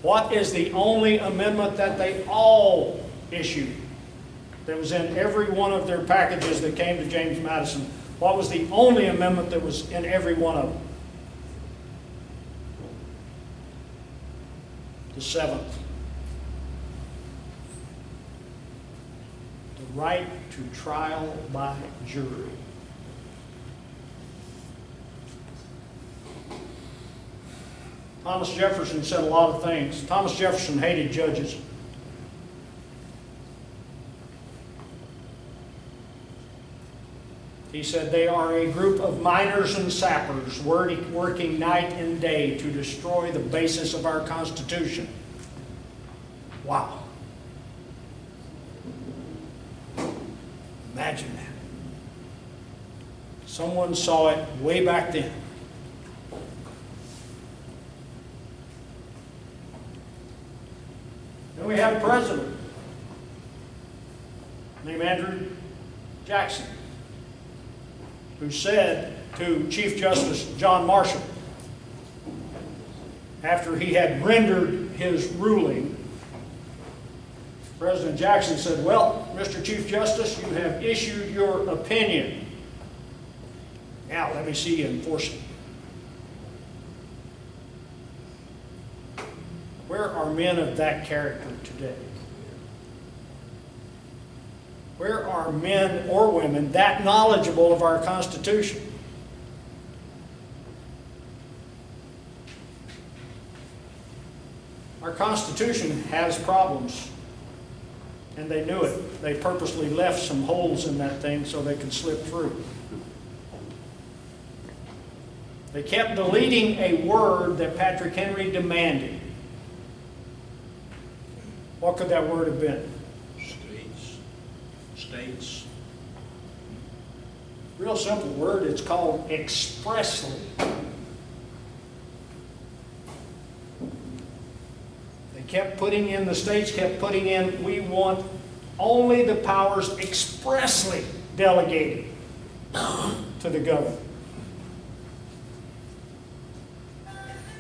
What is the only amendment that they all issued that was in every one of their packages that came to James Madison? What was the only amendment that was in every one of them? The 7th. The right to trial by jury. Thomas Jefferson said a lot of things. Thomas Jefferson hated judges. He said they are a group of miners and sappers working night and day to destroy the basis of our Constitution. Wow. Imagine that. Someone saw it way back then. Then we have a president named Andrew Jackson, who said to Chief Justice John Marshall, after he had rendered his ruling, President Jackson said, "Well, Mr. Chief Justice, you have issued your opinion. Now let me see you enforce it." Where are men of that character today? Where are men or women that knowledgeable of our Constitution? Our Constitution has problems, and they knew it. They purposely left some holes in that thing so they could slip through. They kept deleting a word that Patrick Henry demanded. What could that word have been? States. Real simple word, it's called expressly. They kept putting in, the states kept putting in, we want only the powers expressly delegated to the government.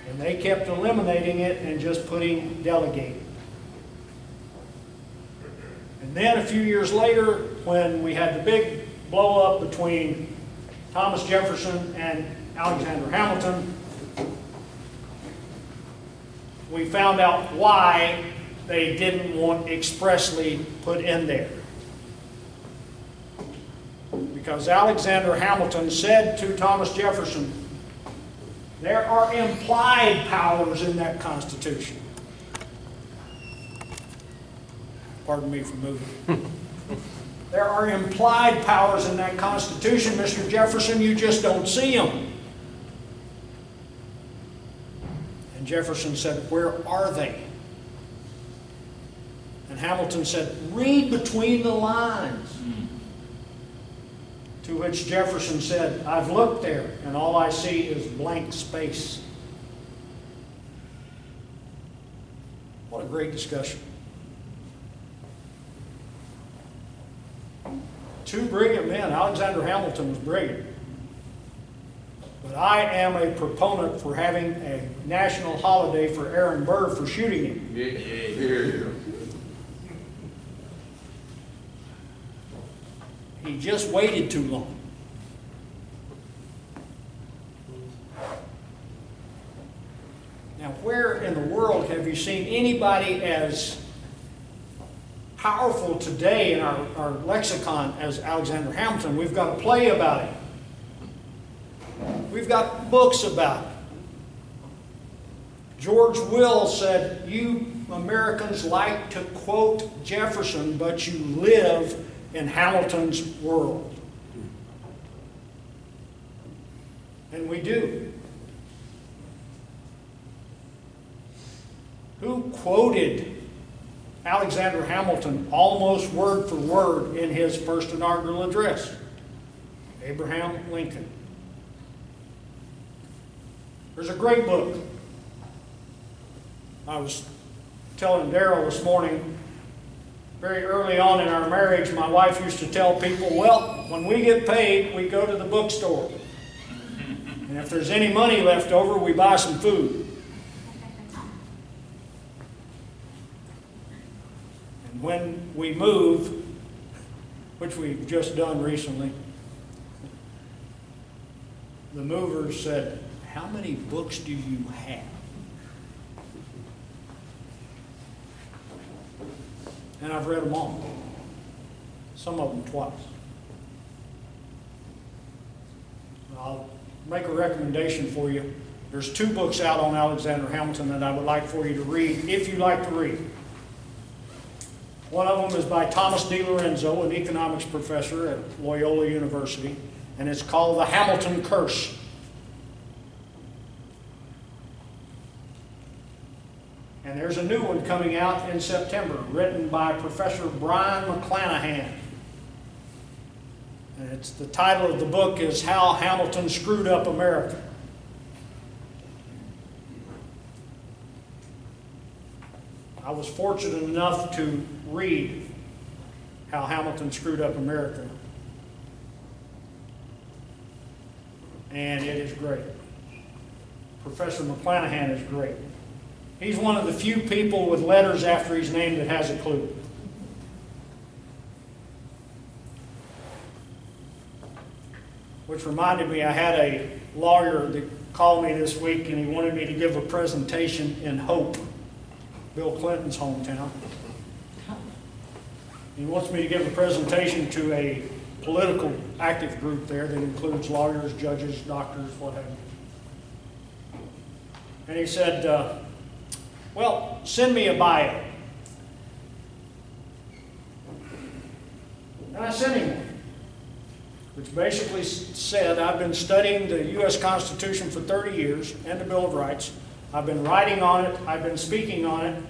And they kept eliminating it and just putting delegated. And then a few years later, when we had the big blow up between Thomas Jefferson and Alexander Hamilton, we found out why they didn't want expressly put in there. Because Alexander Hamilton said to Thomas Jefferson, there are implied powers in that Constitution. Pardon me for moving. There are implied powers in that Constitution, Mr. Jefferson, you just don't see them. And Jefferson said, where are they? And Hamilton said, read between the lines. To which Jefferson said, I've looked there, and all I see is blank space. What a great discussion. Two brilliant men. Alexander Hamilton was brilliant. But I am a proponent for having a national holiday for Aaron Burr for shooting him. Yeah. He just waited too long. Now, where in the world have you seen anybody as powerful today in our lexicon as Alexander Hamilton? We've got a play about him. We've got books about it. George Will said, you Americans like to quote Jefferson, but you live in Hamilton's world. And we do. Who quoted Alexander Hamilton almost word for word in his first inaugural address? Abraham Lincoln. There's a great book. I was telling Darrell this morning, very early on in our marriage, my wife used to tell people, well, when we get paid, we go to the bookstore. And if there's any money left over, we buy some food. And when we move, which we've just done recently, the movers said, how many books do you have? And I've read them all. Some of them twice. I'll make a recommendation for you. There's 2 books out on Alexander Hamilton that I would like for you to read, if you like to read. One of them is by Thomas D. Lorenzo, an economics professor at Loyola University, and it's called The Hamilton Curse. And there's a new one coming out in September, written by Professor Brian McClanahan. And it's, the title of the book is How Hamilton Screwed Up America. I was fortunate enough to read How Hamilton Screwed Up America. And it is great. Professor McClanahan is great. He's one of the few people with letters after his name that has a clue. Which reminded me, I had a lawyer that called me this week and he wanted me to give a presentation in Hope, Bill Clinton's hometown. He wants me to give a presentation to a political active group there that includes lawyers, judges, doctors, what have you. And he said, well, send me a bio. And I sent him one. The which basically said, I've been studying the U.S. Constitution for 30 years and the Bill of Rights. I've been writing on it, I've been speaking on it,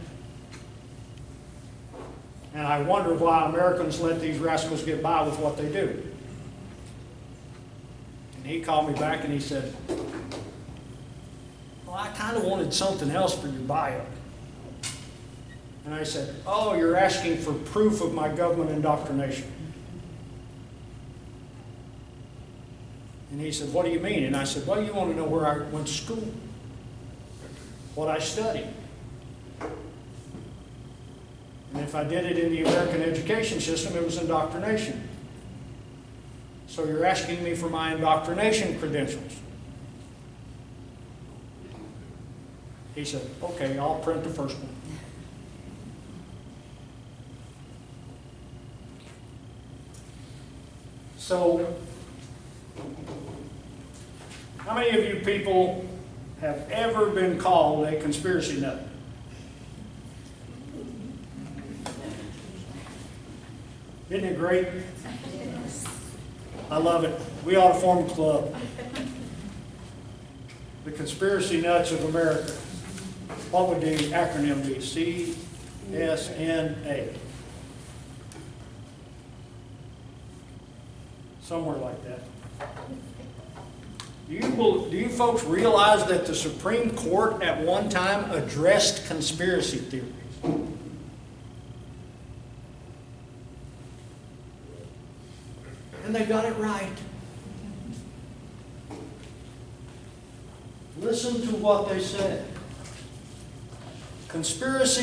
and I wonder why Americans let these rascals get by with what they do. And he called me back and he said, well, I kind of wanted something else for your bio. And I said, oh, you're asking for proof of my government indoctrination. And he said, what do you mean? And I said, well, you want to know where I went to school, what I studied. And if I did it in the American education system, it was indoctrination. So you're asking me for my indoctrination credentials. He said, okay, I'll print the first one. So, how many of you people have ever been called a conspiracy nut? Isn't it great? I love it. We ought to form a club. The Conspiracy Nuts of America. What would the acronym be? CSNA. Somewhere like that. Do you folks realize that the Supreme Court at one time addressed conspiracy theories? And they got it right. Listen to what they said. Conspirators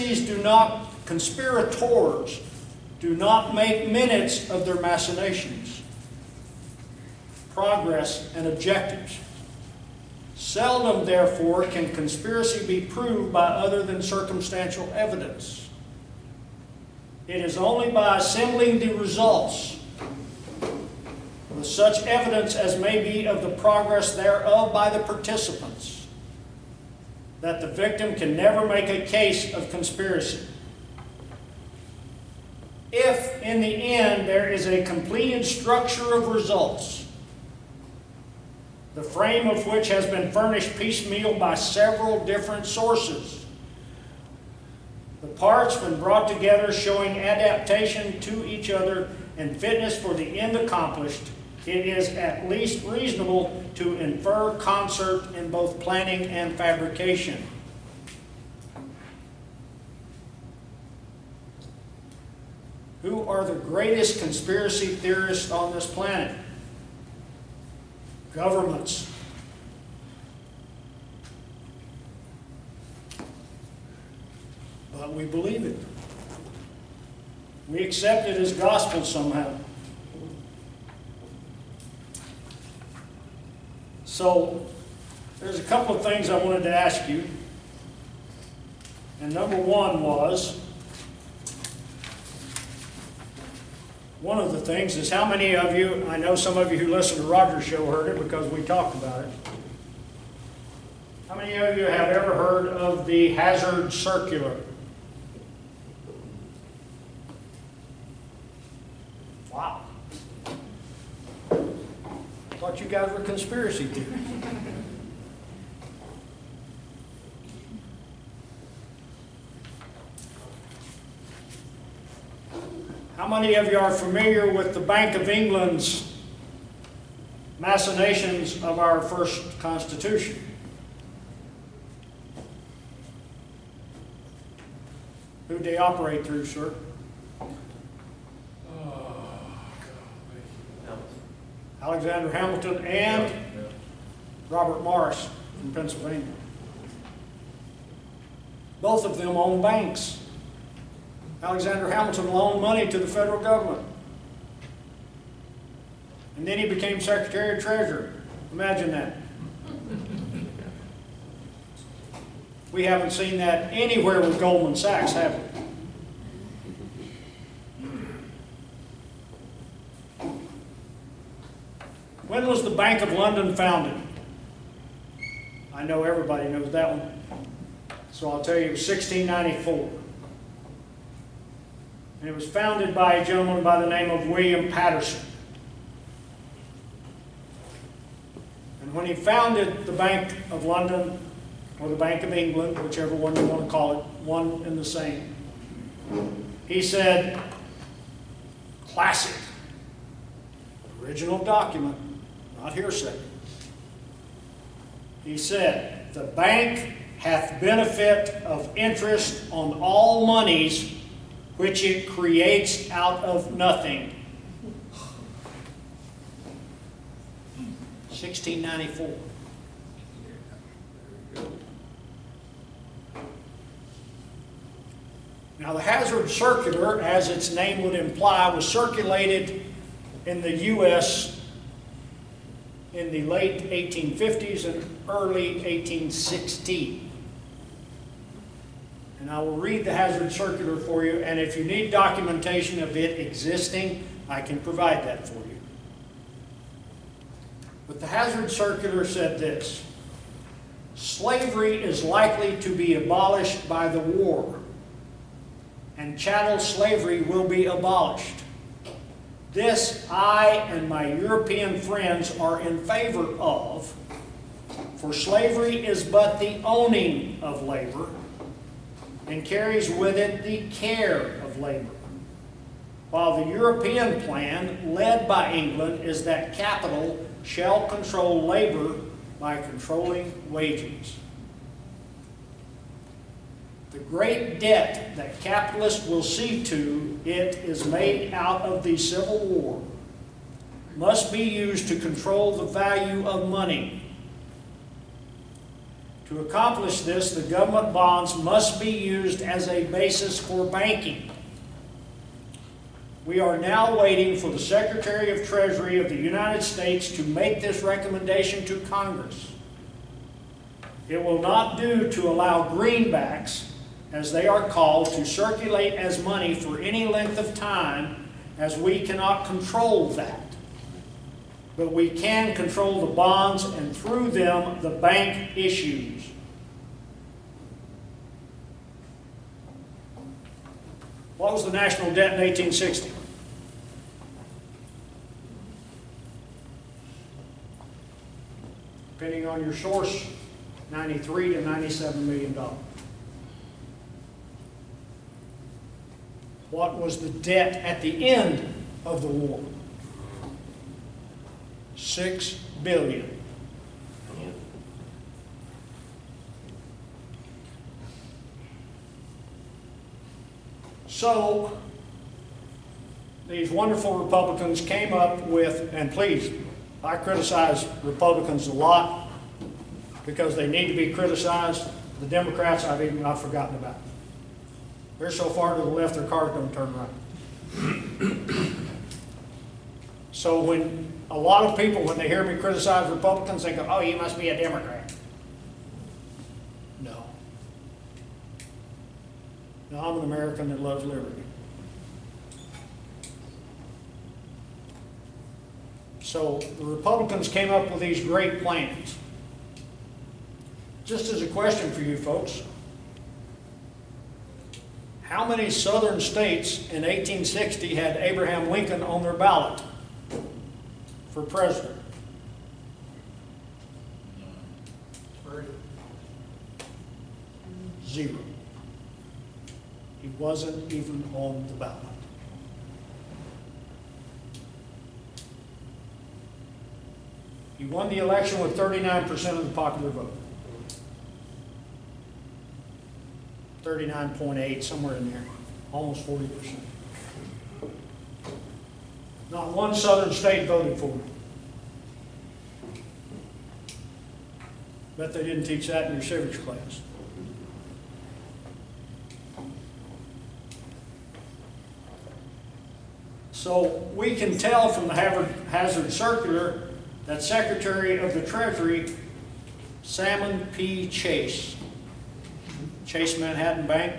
do not make minutes of their machinations, progress, and objectives. Seldom, therefore, can conspiracy be proved by other than circumstantial evidence. It is only by assembling the results with such evidence as may be of the progress thereof by the participants that the victim can never make a case of conspiracy. If, in the end, there is a completed structure of results, the frame of which has been furnished piecemeal by several different sources, the parts, when brought together, showing adaptation to each other and fitness for the end accomplished, it is at least reasonable to infer concert in both planning and fabrication. Who are the greatest conspiracy theorists on this planet? Governments. But we believe it. We accept it as gospel somehow. So, there's a couple of things I wanted to ask you. And number one was, one of the things is how many of you, I know some of you who listen to Roger's show heard it because we talked about it. How many of you have ever heard of the hazard circular? Wow. Thought you guys were conspiracy theorists. How many of you are familiar with the Bank of England's machinations of our first Constitution? Who did they operate through, sir? Alexander Hamilton and Robert Morris from Pennsylvania. Both of them owned banks. Alexander Hamilton loaned money to the federal government. And then he became Secretary of Treasury. Imagine that. We haven't seen that anywhere with Goldman Sachs, have we? When was the Bank of London founded? I know everybody knows that one. So I'll tell you, it was 1694. And it was founded by a gentleman by the name of William Patterson. And when he founded the Bank of London, or the Bank of England, whichever one you want to call it, one and the same, he said, classic, original document, not hearsay. He said, the bank hath benefit of interest on all monies which it creates out of nothing. 1694. Now, the Hazard Circular, as its name would imply, was circulated in the U.S. in the late 1850s and early 1860. And I will read the Hazard Circular for you, and if you need documentation of it existing, I can provide that for you. But the Hazard Circular said this: slavery is likely to be abolished by the war, and chattel slavery will be abolished. This I and my European friends are in favor of, for slavery is but the owning of labor, and carries with it the care of labor. While the European plan, led by England, is that capital shall control labor by controlling wages. The great debt that capitalists will see to it is made out of the Civil War must be used to control the value of money. To accomplish this, the government bonds must be used as a basis for banking. We are now waiting for the Secretary of Treasury of the United States to make this recommendation to Congress. It will not do to allow greenbacks, as they are called, to circulate as money for any length of time, as we cannot control that. But we can control the bonds, and through them the bank issues. What was the national debt in 1860? Depending on your source, $93 to $97 million. What was the debt at the end of the war? $6 billion. So, these wonderful Republicans came up with, and please, I criticize Republicans a lot because they need to be criticized. The Democrats, I've forgotten about. They're so far to the left, their cars don't turn right. So when a lot of people, when they hear me criticize Republicans, they go, oh, you must be a Democrat. No. No, I'm an American that loves liberty. So the Republicans came up with these great plans. Just as a question for you folks, how many southern states in 1860 had Abraham Lincoln on their ballot for president? Zero. He wasn't even on the ballot. He won the election with 39% of the popular vote. 39.8, somewhere in there, almost 40%. Not one southern state voted for him. Bet they didn't teach that in your civics class. So we can tell from the Hazard Circular that Secretary of the Treasury, Salmon P. Chase, Chase Manhattan Bank,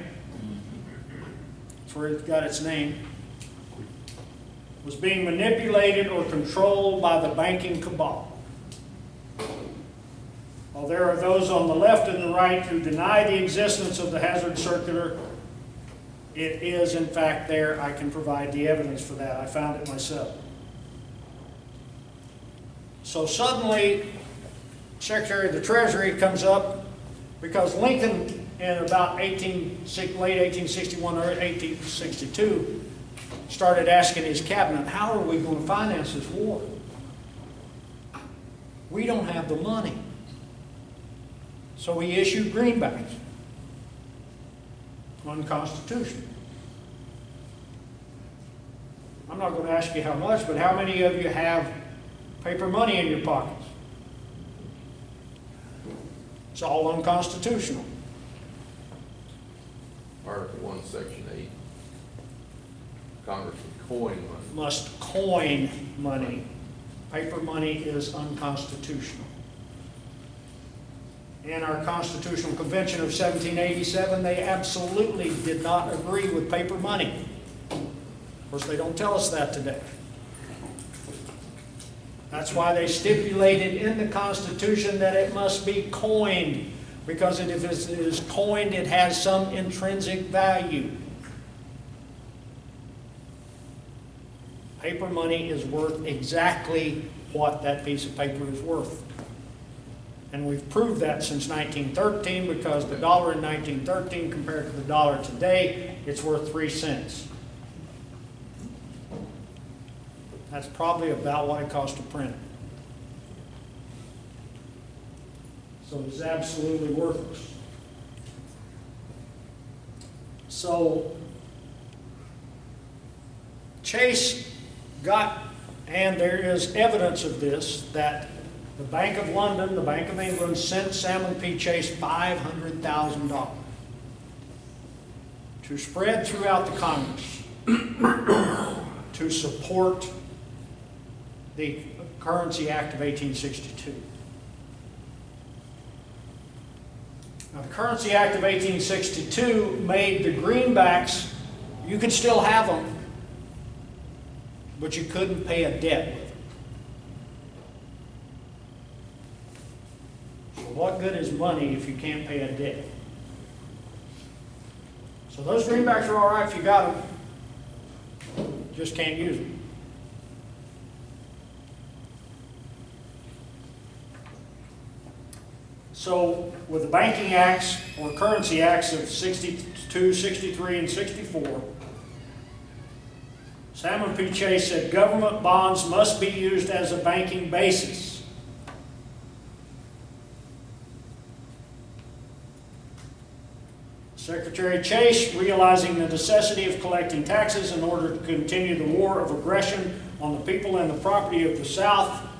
that's where it got its name, was being manipulated or controlled by the banking cabal. While there are those on the left and the right who deny the existence of the Hazard Circular, it is in fact there. I can provide the evidence for that. I found it myself. So suddenly, Secretary of the Treasury comes up because Lincoln in about late 1861 or 1862 started asking his cabinet, how are we going to finance this war? We don't have the money. So he issued greenbacks. Unconstitutional. I'm not going to ask you how much, but how many of you have paper money in your pockets? It's all unconstitutional. Article 1, Section 8. Congress can coin money. Must coin money. Paper money is unconstitutional. In our Constitutional Convention of 1787, they absolutely did not agree with paper money. Of course, they don't tell us that today. That's why they stipulated in the Constitution that it must be coined, because if it is coined, it has some intrinsic value. Paper money is worth exactly what that piece of paper is worth. And we've proved that since 1913, because the dollar in 1913 compared to the dollar today, it's worth 3 cents. That's probably about what it costs to print it. So it's absolutely worthless. So Chase got, and there is evidence of this, that the Bank of London, the Bank of England, sent Salmon P. Chase $500,000 to spread throughout the Congress to support the Currency Act of 1862. Now, the Currency Act of 1862 made the greenbacks, you could still have them, but you couldn't pay a debt with them. So what good is money if you can't pay a debt? So those greenbacks are all right if you got them, just can't use them. So with the Banking Acts or Currency Acts of 62, 63, and 64, Salmon P. Chase said government bonds must be used as a banking basis. Secretary Chase, realizing the necessity of collecting taxes in order to continue the war of aggression on the people and the property of the South,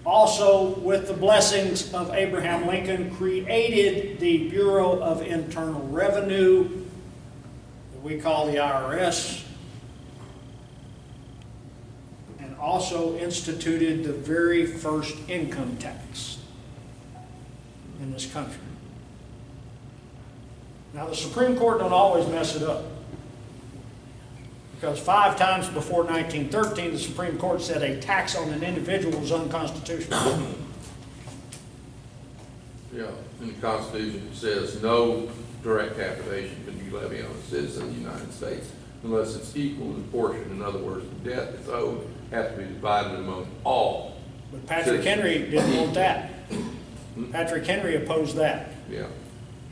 also with the blessings of Abraham Lincoln, created the Bureau of Internal Revenue, that we call the IRS, and also instituted the very first income tax in this country. Now, the Supreme Court don't always mess it up, because 5 times before 1913, the Supreme Court said a tax on an individual was unconstitutional. Yeah, in the Constitution it says no direct taxation can be levied on a citizen of the United States unless it's equal in portion. In other words, the debt that's owed has to be divided among all. But Patrick Henry didn't want that. Patrick Henry opposed that. Yeah.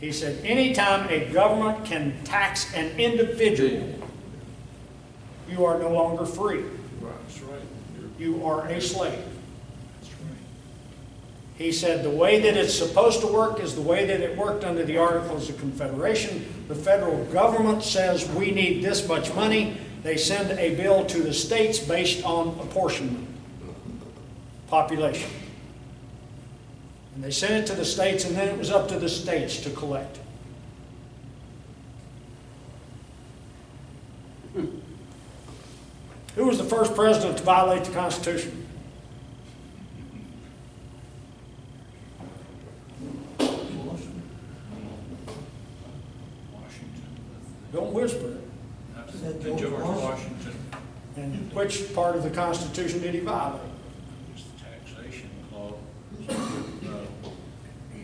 He said, anytime a government can tax an individual, you are no longer free. Right. That's right. You are a slave. That's right. He said the way that it's supposed to work is the way that it worked under the Articles of Confederation. The federal government says we need this much money. They send a bill to the states based on apportionment, population. And they sent it to the states, and then it was up to the states to collect. Who was the first president to violate the Constitution? Washington. Don't whisper. The George Washington. And which part of the Constitution did he violate? It's the taxation clause.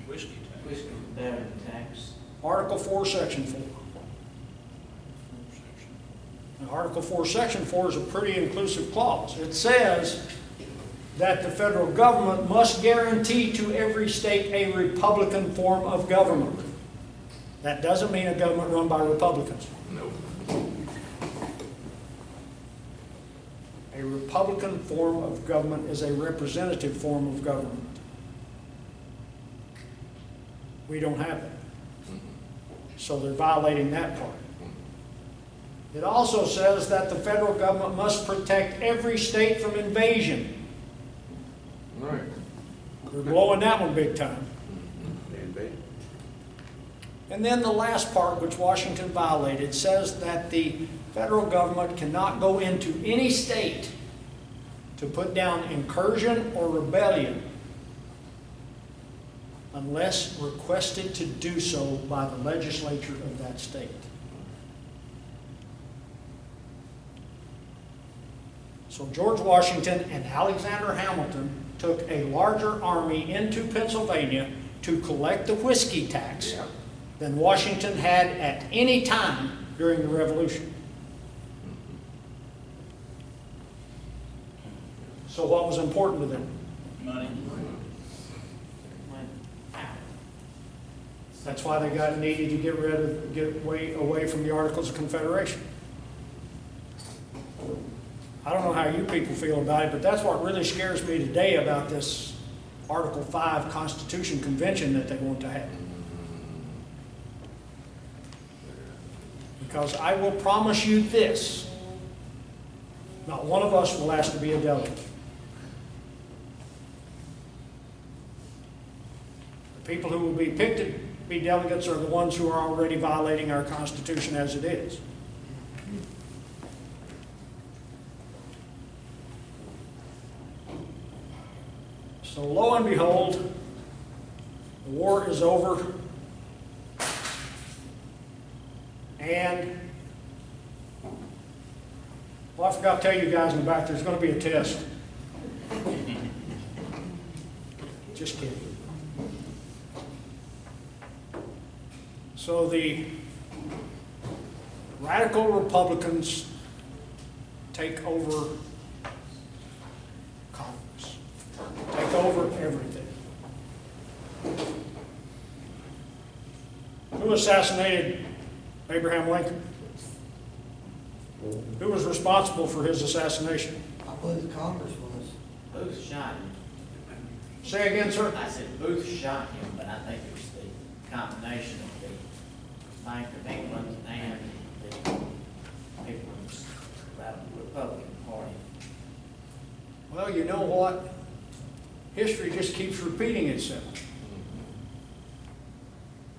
Whiskey tax. Whiskey barrel tax. Article 4, Section 4. Now, Article 4, Section 4 is a pretty inclusive clause. It says that the federal government must guarantee to every state a Republican form of government. That doesn't mean a government run by Republicans. No. A Republican form of government is a representative form of government. We don't have it. So they're violating that part. It also says that the federal government must protect every state from invasion. Right. We're blowing that one big time. And then the last part, which Washington violated, says that the federal government cannot go into any state to put down incursion or rebellion unless requested to do so by the legislature of that state. So George Washington and Alexander Hamilton took a larger army into Pennsylvania to collect the whiskey tax than Washington had at any time during the Revolution. So what was important to them? Money. That's why they needed to get away from the Articles of Confederation. I don't know how you people feel about it, but that's what really scares me today about this Article 5 Constitution Convention that they want to have. Because I will promise you this, not one of us will ask to be a delegate. The people who will be picked to be delegates are the ones who are already violating our Constitution as it is. So lo and behold, the war is over, and, well, I forgot to tell you guys in the back, there's going to be a test. Just kidding. So the radical Republicans take over Congress, take over everything. Who assassinated Abraham Lincoln? Who was responsible for his assassination? I believe the Congress was. Booth shot him. Say again, sir? I said Booth shot him, but I think it was the combination of the Bank of England and the England's Republican Party. Well, you know what? History just keeps repeating itself.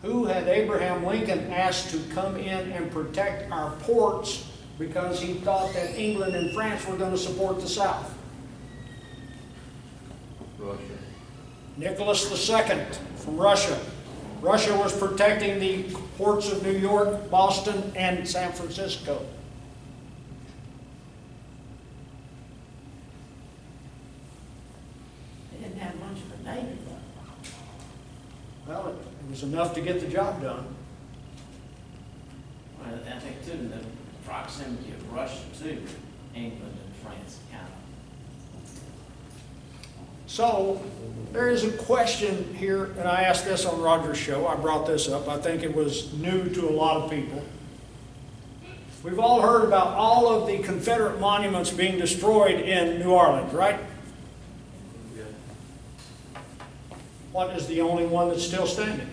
Who had Abraham Lincoln asked to come in and protect our ports because he thought that England and France were going to support the South? Russia. Nicholas II from Russia. Russia was protecting the ports of New York, Boston, and San Francisco. They didn't have much of a navy, though. Well, it was enough to get the job done. Well, I think too, the proximity of Russia to England and France kind of. So, there is a question here, and I asked this on Roger's show. I brought this up. I think it was new to a lot of people. We've all heard about all of the Confederate monuments being destroyed in New Orleans, right? Yeah. What is the only one that's still standing?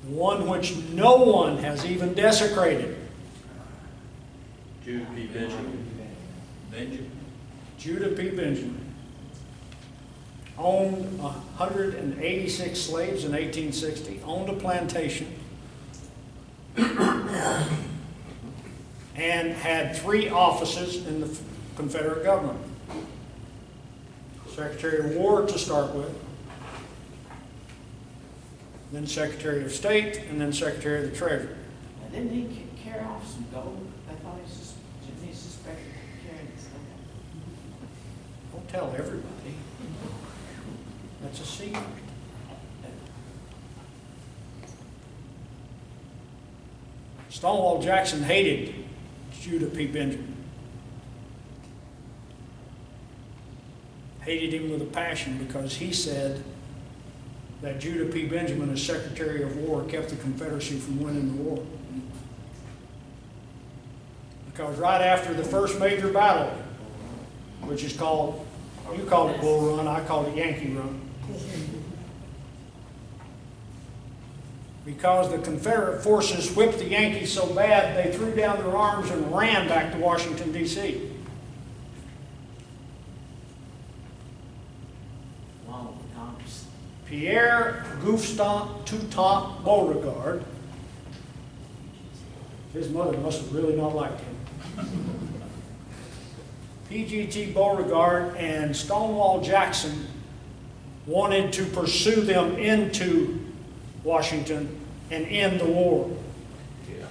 The one which no one has even desecrated. Jude P. Benjamin. Benjamin. Judah P. Benjamin owned 186 slaves in 1860, owned a plantation, and had 3 offices in the Confederate government. Secretary of War to start with, then Secretary of State, and then Secretary of the Treasury. And didn't he carry off some gold? I thought he suspected carrying some. Don't tell everybody. That's a secret. Stonewall Jackson hated Judah P. Benjamin. hated him with a passion because he said that Judah P. Benjamin, as Secretary of War, kept the Confederacy from winning the war. Because right after the first major battle, which is called, you called it Bull Run, I called it Yankee Run. Because the Confederate forces whipped the Yankees so bad, they threw down their arms and ran back to Washington, D.C. Along with Congress. Pierre Gustave Toutant Beauregard, his mother must have really not liked him. PGT Beauregard and Stonewall Jackson wanted to pursue them into Washington and end the war. Yeah.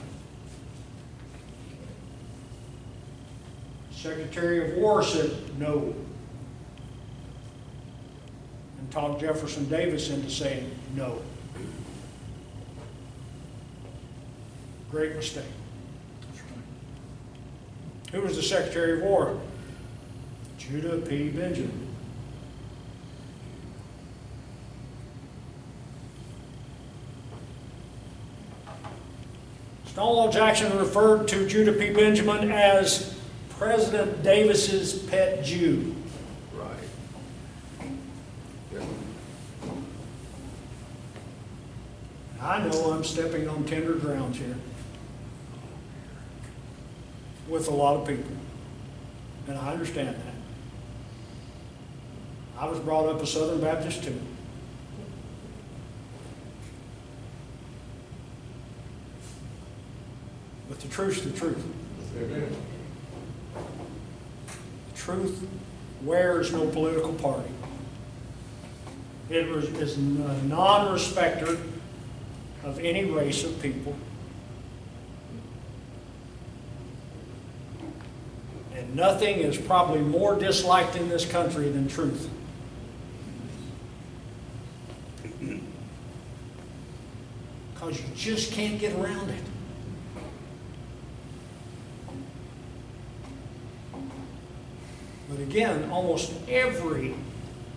Secretary of War said no, and talked Jefferson Davis into saying no. Great mistake. Who was the Secretary of War? Judah P. Benjamin. Stonewall Jackson referred to Judah P. Benjamin as President Davis's pet Jew. Right. Yeah. I know I'm stepping on tender ground here with a lot of people, and I understand that. I was brought up a Southern Baptist too. But the truth's the truth. Amen. The truth wears no political party. It is a non-respecter of any race of people. And nothing is probably more disliked in this country than truth. Because you just can't get around it. But again, almost every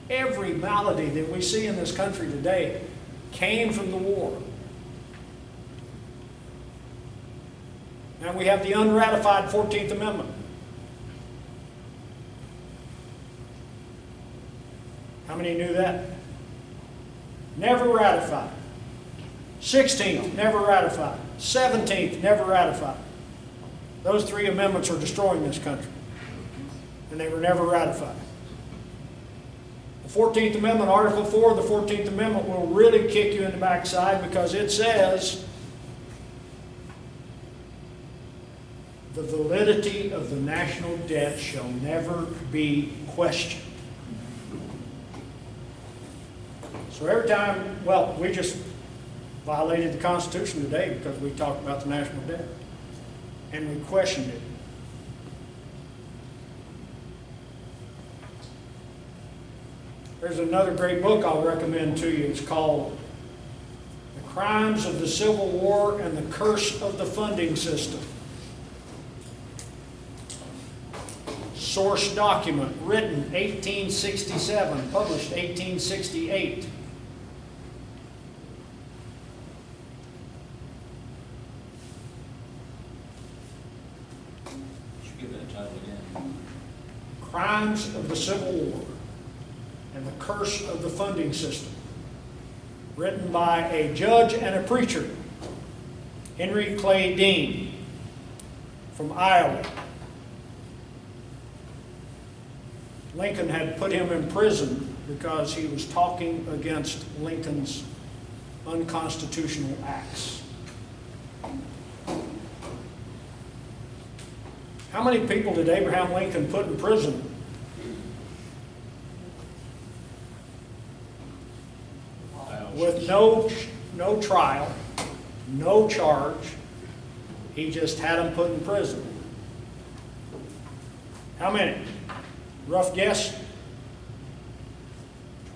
malady that we see in this country today came from the war. And we have the unratified 14th Amendment. How many knew that? Never ratified. 16th, never ratified. 17th, never ratified. Those three amendments are destroying this country. And they were never ratified. The 14th Amendment, Article 4 of the 14th Amendment will really kick you in the backside because it says the validity of the national debt shall never be questioned. So every time, well, we just violated the Constitution today because we talked about the national debt and we questioned it. There's another great book I'll recommend to you. It's called The Crimes of the Civil War and the Curse of the Funding System. Source document, written 1867, published 1868. Should give that title again. Crimes of the Civil War and the Curse of the Funding System. Written by a judge and a preacher, Henry Clay Dean, from Iowa. Lincoln had put him in prison because he was talking against Lincoln's unconstitutional acts. How many people did Abraham Lincoln put in prison? With no trial, no charge. He just had them put in prison. How many? Rough guess?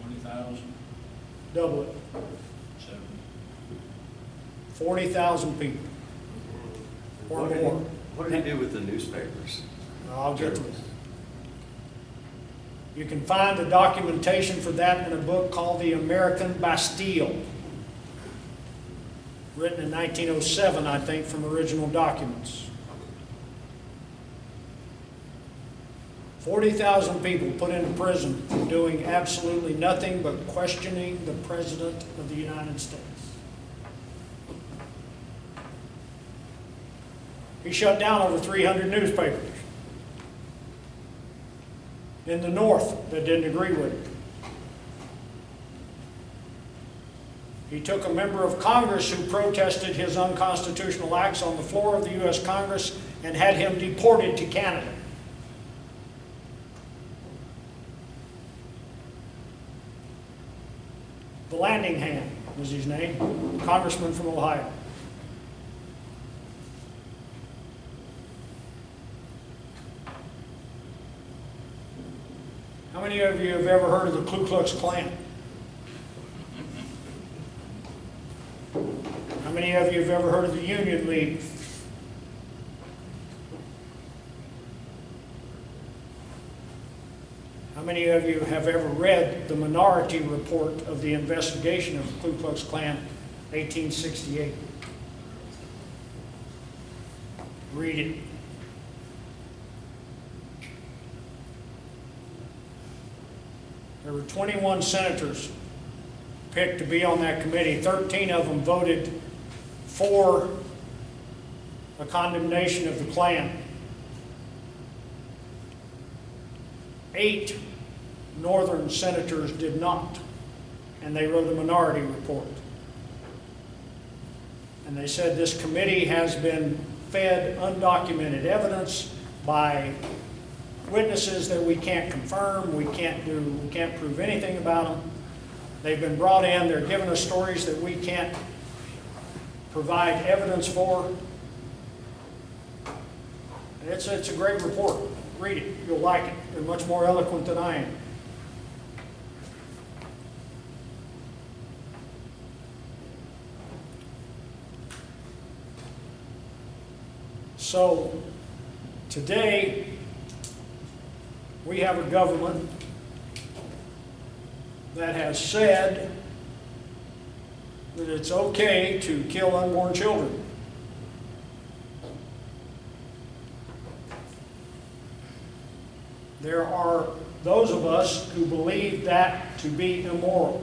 20,000, Double it. 7. 40,000 people. Or more. What did he do with the newspapers? I'll get to it. You can find the documentation for that in a book called The American Bastille, written in 1907, I think, from original documents. 40,000 people put into prison for doing absolutely nothing but questioning the President of the United States. He shut down over 300 newspapers in the North that didn't agree with it. He took a member of Congress who protested his unconstitutional acts on the floor of the U.S. Congress and had him deported to Canada. The Landingham was his name, congressman from Ohio. How many of you have ever heard of the Ku Klux Klan? How many of you have ever heard of the Union League? How many of you have ever read the Minority Report of the investigation of the Ku Klux Klan, 1868? Read it. There were 21 senators picked to be on that committee. 13 of them voted for a condemnation of the Klan. 8 Northern senators did not, and they wrote a minority report. And they said this committee has been fed undocumented evidence by witnesses that we can't confirm, we can't prove anything about them. They've been brought in, they're giving us stories that we can't provide evidence for. And it's a great report. Read it, you'll like it. They're much more eloquent than I am. So, today, we have a government that has said that it's okay to kill unborn children. There are those of us who believe that to be immoral.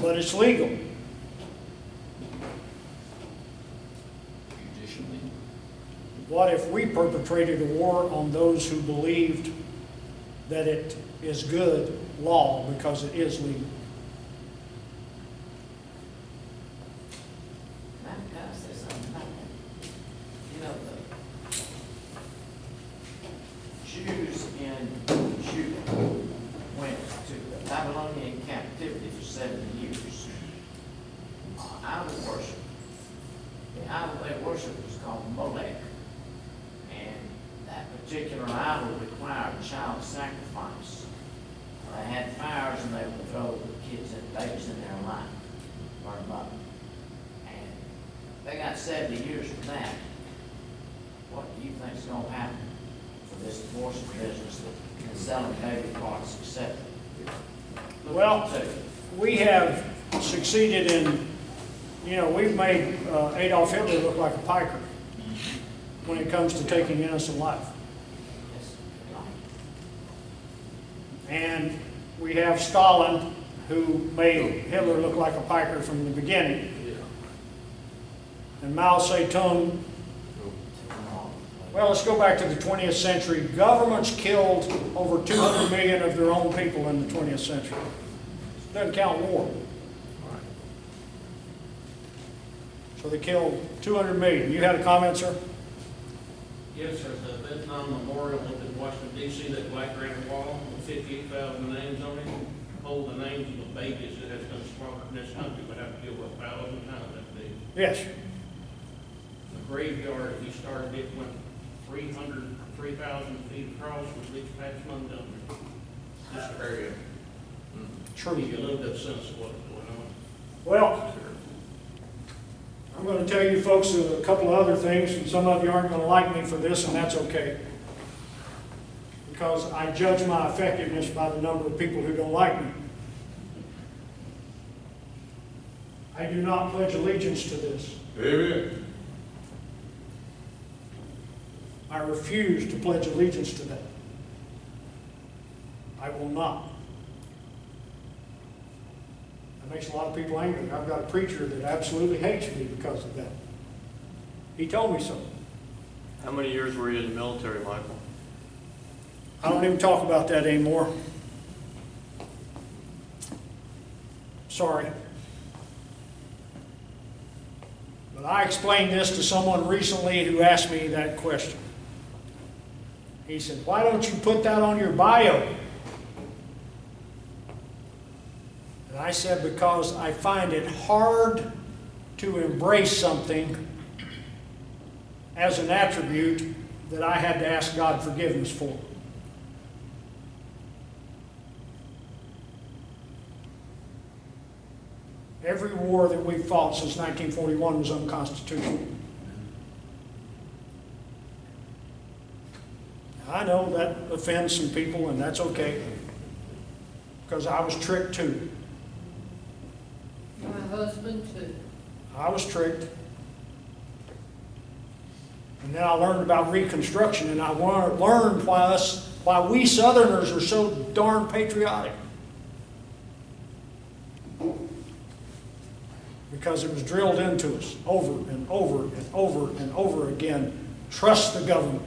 But it's legal. Judicially. What if we perpetrated a war on those who believed that it is good law because it is legal? Can I say something about that? You know, the Jews in Judah went to the Babylonian captivity for 70 years. Idol worship. The idol they worshiped was called Molech. And that particular idol required child sacrifice. They had fires and they would throw kids and babies in there alive, burn them up. And they got 70 years from that. What do you think is going to happen for this abortion business and selling baby parts, etc.? Well, we have succeeded in, we've made Adolf Hitler look like a piker when it comes to taking innocent life. And we have Stalin, who made Hitler look like a piker from the beginning. And Mao Zedong. Well, let's go back to the 20th century. Governments killed over 200 million of their own people in the 20th century. Doesn't count war. So they killed 200 million. You had a comment, sir? Yes, sir. The Vietnam Memorial up in Washington, D.C., that black granite wall with 58,000 names on it, hold the names of the babies that has been slaughtered in this country would have to kill 1,000 times that big. Yes. The graveyard, if you started it, went 3,000 feet across with each patch Montgomery. This area. True. Give you a little bit of sense of what's going on. Well, I'm I'm going to tell you folks a couple of other things, and some of you aren't going to like me for this, and that's okay. Because I judge my effectiveness by the number of people who don't like me. I do not pledge allegiance to this. Amen. I refuse to pledge allegiance to that. I will not. That makes a lot of people angry. I've got a preacher that absolutely hates me because of that. He told me so. How many years were you in the military, Michael? I don't even talk about that anymore. Sorry. But I explained this to someone recently who asked me that question. He said, "Why don't you put that on your bio?" And I said, because I find it hard to embrace something as an attribute that I had to ask God forgiveness for. Every war that we've fought since 1941 was unconstitutional. I know that offends some people, and that's okay, because I was tricked too. My husband too. I was tricked. And then I learned about Reconstruction, and I learned why we Southerners are so darn patriotic. Because it was drilled into us over and over and over and over again. Trust the government.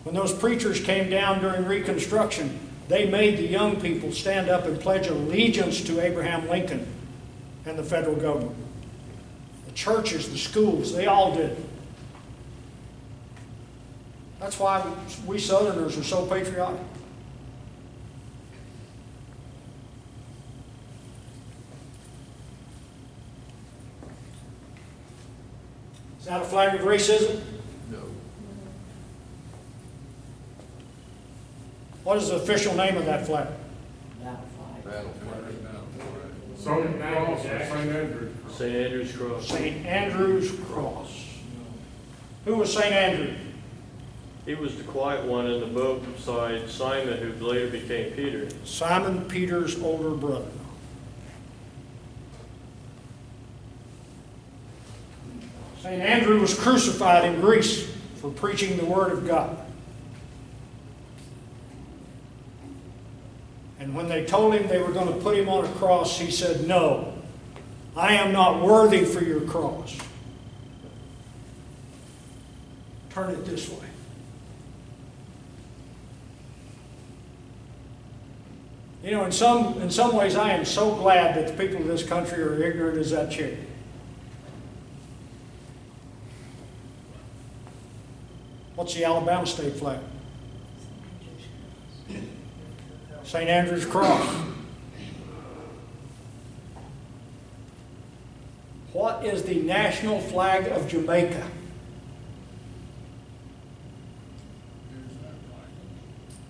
When those preachers came down during Reconstruction, they made the young people stand up and pledge allegiance to Abraham Lincoln and the federal government. The churches, the schools, they all did. That's why we Southerners are so patriotic. Is that a flag of racism? No. What is the official name of that flag? Battle flag. Battle flag. So, now, St. Andrew. St. Andrew's Cross. St. Andrew's Cross. Who was St. Andrew? He was the quiet one in the boat beside Simon, who later became Peter. Simon Peter's older brother. St. Andrew was crucified in Greece for preaching the Word of God. And when they told him they were going to put him on a cross, he said, "No, I am not worthy for your cross. Turn it this way." You know, in some ways, I am so glad that the people of this country are ignorant as that chair. What's the Alabama state flag? St. Andrew's Cross. What is the national flag of Jamaica?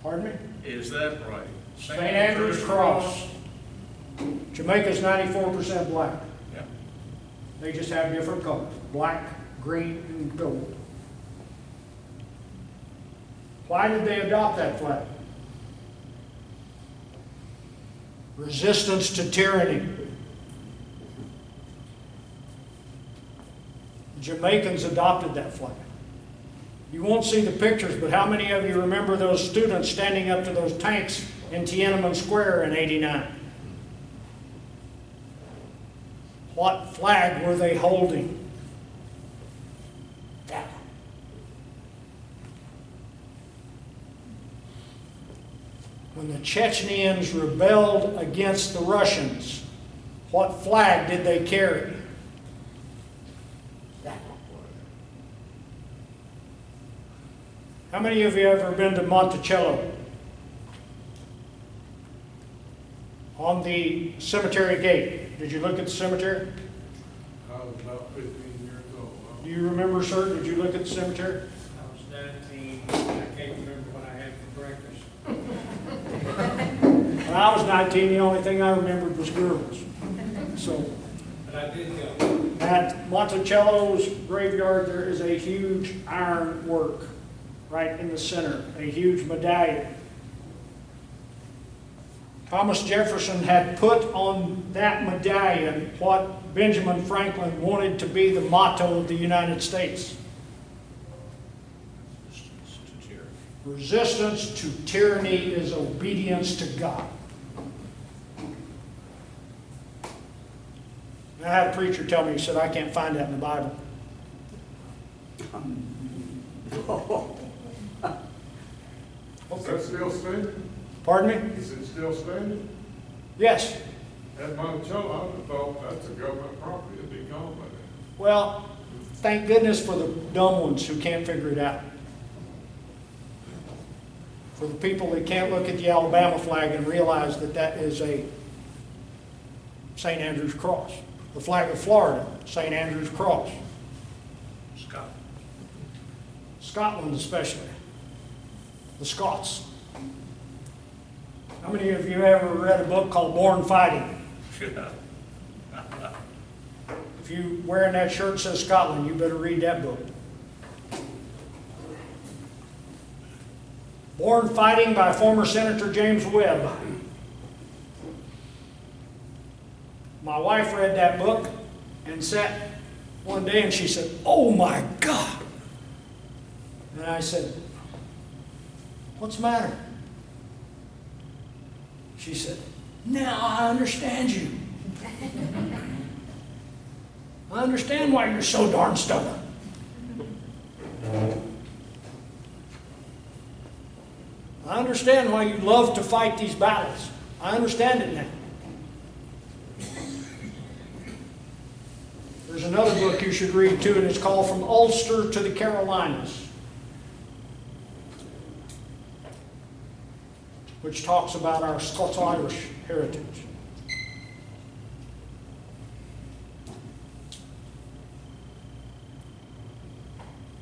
Pardon me? Is that right? St. Andrew's Cross. Jamaica's 94% black. Yeah. They just have different colors. Black, green, and gold. Why did they adopt that flag? Resistance to tyranny. The Jamaicans adopted that flag. You won't see the pictures, but how many of you remember those students standing up to those tanks in Tiananmen Square in '89? What flag were they holding? That one. When the Chechens rebelled against the Russians, what flag did they carry? That one. How many of you have ever been to Monticello? On the cemetery gate. Did you look at the cemetery? I was about 15 years old. Do you remember, sir? Did you look at the cemetery? I was 19, I can't remember what I had for breakfast. When I was 19, the only thing I remembered was girls. So, But I did go. At Monticello's graveyard, there is a huge iron work right in the center, a huge medallion. Thomas Jefferson had put on that medallion what Benjamin Franklin wanted to be the motto of the United States. Resistance to tyranny is obedience to God. I had a preacher tell me, he said, I can't find that in the Bible. Is that still standing? Pardon me? Is it still standing? Yes. At Monticello, I would have thought that's a government property, it'd be gone by then. Well, thank goodness for the dumb ones who can't figure it out. For the people that can't look at the Alabama flag and realize that that is a St. Andrew's cross. The flag of Florida, St. Andrew's cross. Scott. Scotland especially. The Scots. How many of you ever read a book called Born Fighting? If you wearing that shirt that says Scotland, you better read that book. Born Fighting by former Senator James Webb. My wife read that book and sat one day and she said, "Oh my God." And I said, "What's the matter?" She said, "Now I understand you. I understand why you're so darn stubborn." I understand why you love to fight these battles. I understand it now. There's another book you should read too, and it's called From Ulster to the Carolinas, which talks about our Scots-Irish heritage.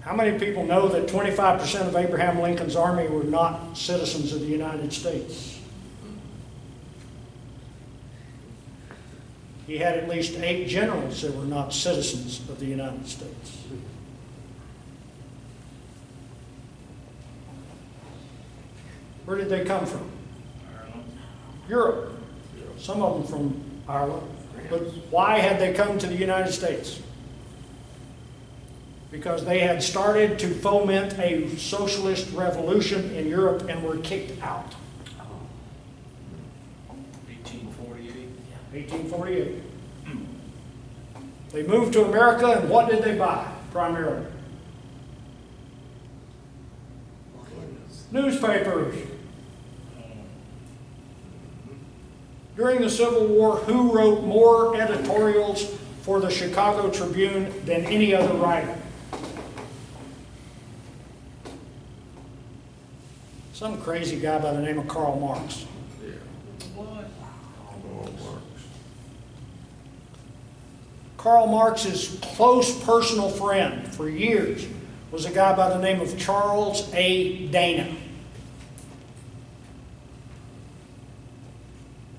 How many people know that 25% of Abraham Lincoln's army were not citizens of the United States? He had at least 8 generals that were not citizens of the United States. Where did they come from? Ireland. Europe. Some of them from Ireland. But why had they come to the United States? Because they had started to foment a socialist revolution in Europe and were kicked out. 1848. 1848. They moved to America, and what did they buy primarily? Newspapers. During the Civil War, who wrote more editorials for the Chicago Tribune than any other writer? Some crazy guy by the name of Karl Marx. Yeah. What? Karl Marx. Karl Marx's close personal friend for years was a guy by the name of Charles A. Dana.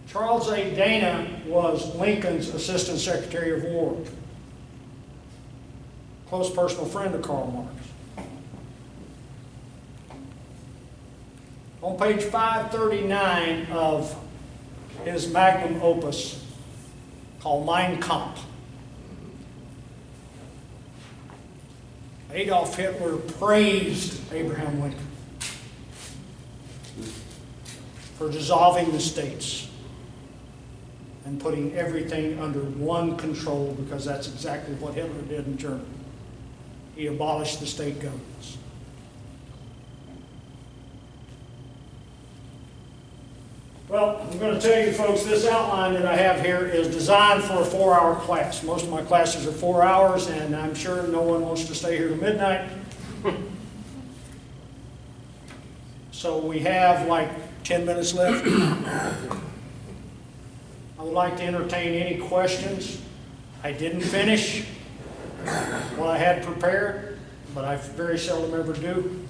Charles A. Dana was Lincoln's Assistant Secretary of War. Close personal friend of Karl Marx. On page 539 of his magnum opus called Mein Kampf, Adolf Hitler praised Abraham Lincoln for dissolving the states and putting everything under one control, because that's exactly what Hitler did in Germany. He abolished the state governments. Well, I'm going to tell you folks, this outline that I have here is designed for a 4-hour class. Most of my classes are 4 hours, and I'm sure no one wants to stay here till midnight. So we have like 10 minutes left. I would like to entertain any questions. I didn't finish what I had prepared, but I very seldom ever do.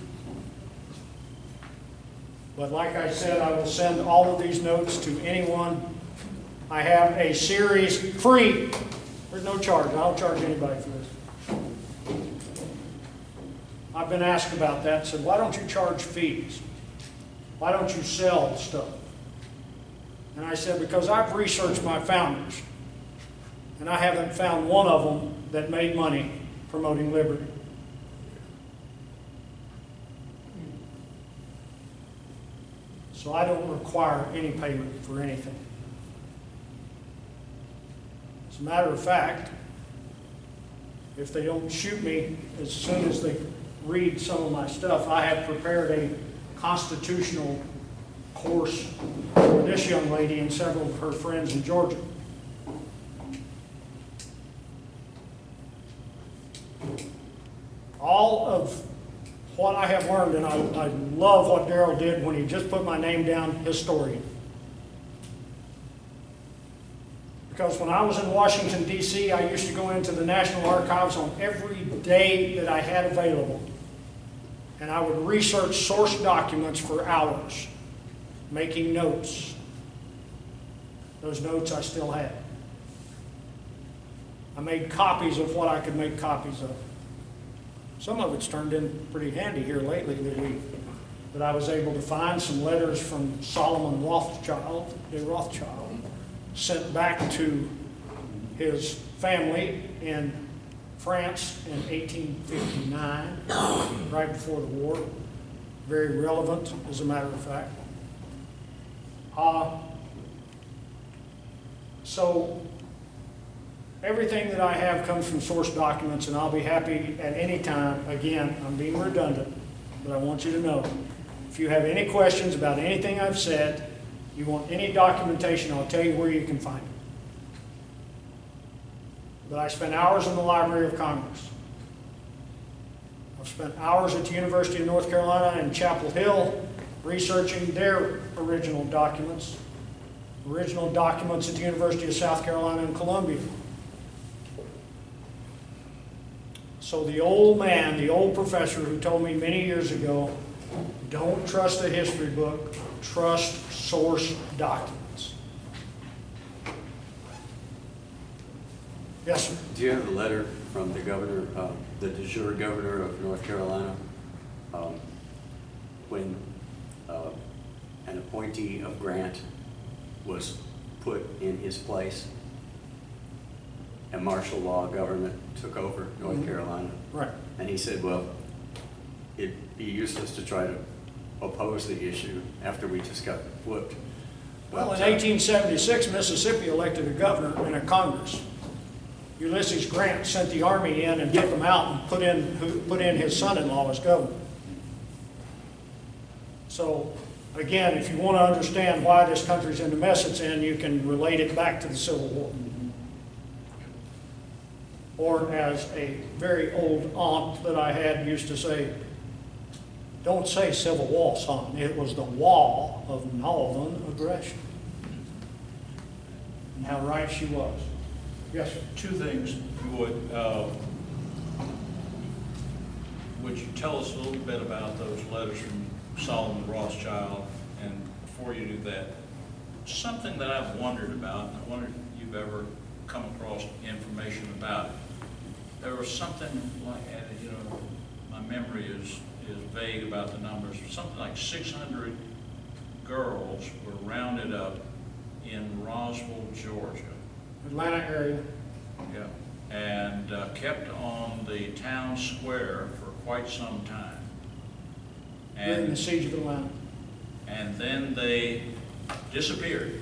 But like I said, I will send all of these notes to anyone. I have a series, free There's no charge. I don't charge anybody for this. I've been asked about that, said, why don't you charge fees? Why don't you sell stuff? And I said, because I've researched my founders, and I haven't found one of them that made money promoting liberty. So I don't require any payment for anything. As a matter of fact, if they don't shoot me as soon as they read some of my stuff, I have prepared a constitutional course for this young lady and several of her friends in Georgia. All of what I have learned, and I love what Darrell did when he just put my name down, historian. Because when I was in Washington, D.C., I used to go into the National Archives on every day that I had available. And I would research source documents for hours, making notes. Those notes I still have. I made copies of what I could make copies of. Some of it's turned in pretty handy here lately that I was able to find some letters from Solomon Rothschild, sent back to his family in France in 1859, right before the war. Very relevant, as a matter of fact. So everything that I have comes from source documents, and I'll be happy at any time. Again, I'm being redundant, but I want you to know, if you have any questions about anything I've said, you want any documentation, I'll tell you where you can find it. But I spent hours in the Library of Congress. I've spent hours at the University of North Carolina in Chapel Hill researching their original documents at the University of South Carolina in Columbia. So the old man, the old professor who told me many years ago, don't trust a history book, trust source documents. Yes, sir. Do you have a letter from the governor, the de jure governor of North Carolina, when an appointee of Grant was put in his place? And martial law government took over North Carolina. Right. And he said, well, it'd be useless to try to oppose the issue after we just got flipped. Well, in 1876, Mississippi elected a governor and a Congress. Ulysses Grant sent the army in and took them out and put in his son-in-law as governor. So, again, if you want to understand why this country's in the mess it's in, you can relate it back to the Civil War. Or as a very old aunt that I had used to say, don't say Civil War, son. It was the wall of northern aggression. And how right she was. Yes, sir. Two things, would you tell us a little bit about those letters from Solomon Rothschild? And before you do that, something that I've wondered about, and I wonder if you've ever come across information about it. There was something like, my memory is vague about the numbers, something like 600 girls were rounded up in Roswell, Georgia. Atlanta area. Yeah, and kept on the town square for quite some time. During the siege of Atlanta. And then they disappeared,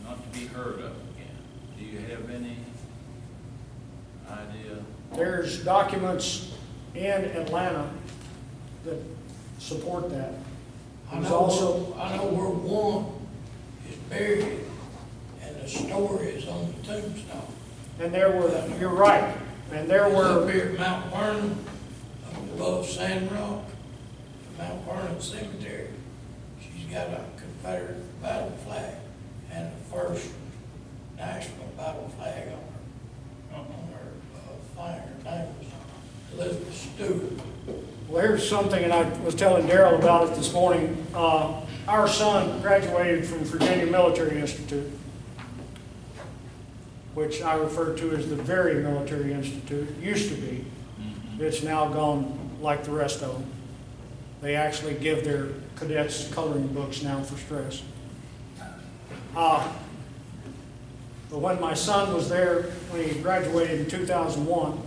not to be heard of again. Do you have any idea? There's documents in Atlanta that support that. I There's know also, where one is buried, and the story is on the tombstone. and there were, you're right, and there It's up were, here at Mount Vernon, up above Sand Rock, Mount Vernon Cemetery. She's got a Confederate battle flag and the first national battle flag on her flag. Her name was Elizabeth Stewart. well, here's something, and I was telling Darrell about it this morning. Our son graduated from Virginia Military Institute. which I refer to as the very military institute, used to be. It's now gone like the rest of them. They actually give their cadets coloring books now for stress. But when my son was there, when he graduated in 2001,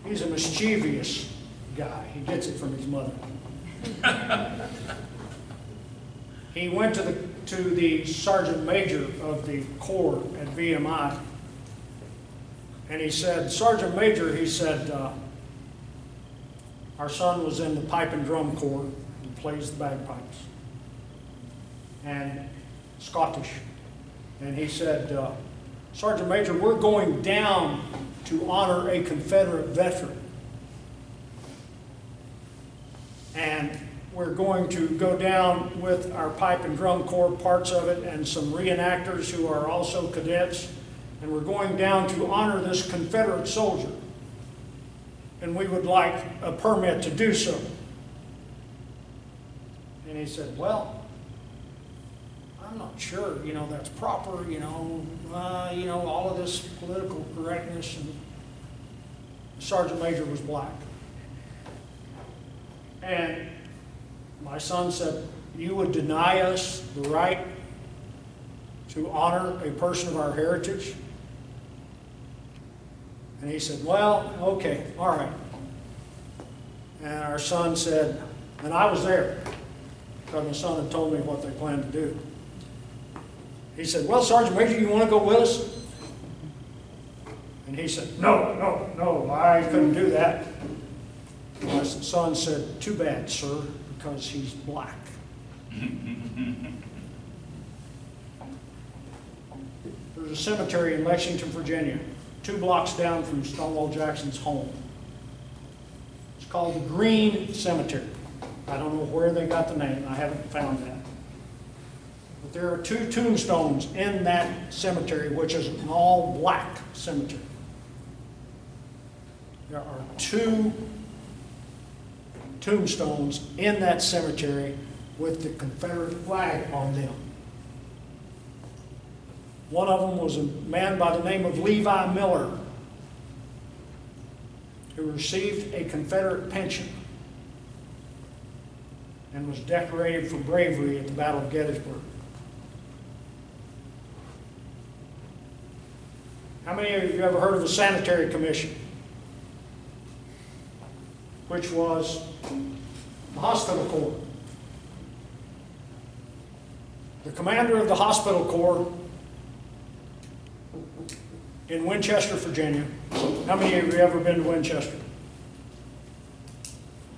he's a mischievous guy. He gets it from his mother. He went to the sergeant major of the Corps at VMI, and he said, Sergeant Major, he said, our son was in the pipe and drum corps. He plays the bagpipes. And Scottish. And he said, Sergeant Major, we're going down to honor a Confederate veteran. And we're going to go down with our pipe and drum corps, parts of it, and some reenactors who are also cadets. And we're going down to honor this Confederate soldier. And we would like a permit to do so. And he said, well, I'm not sure, that's proper, all of this political correctness. And the Sergeant Major was black. And my son said, you would deny us the right to honor a person of our heritage? And he said, well, okay, all right. And our son said, and I was there, because my son had told me what they planned to do. He said, well, Sergeant Major, you want to go with us? And he said, no, I couldn't do that. My son said, too bad, sir, because he's black. There's a cemetery in Lexington, Virginia, 2 blocks down from Stonewall Jackson's home. It's called the Green Cemetery. I don't know where they got the name. I haven't found that. But there are 2 tombstones in that cemetery, which is an all-black cemetery. There are 2 tombstones in that cemetery with the Confederate flag on them. One of them was a man by the name of Levi Miller, who received a Confederate pension and was decorated for bravery at the Battle of Gettysburg. How many of you ever heard of the Sanitary Commission, which was the hospital corps? The commander of the hospital corps in Winchester, Virginia. How many of you have ever been to Winchester?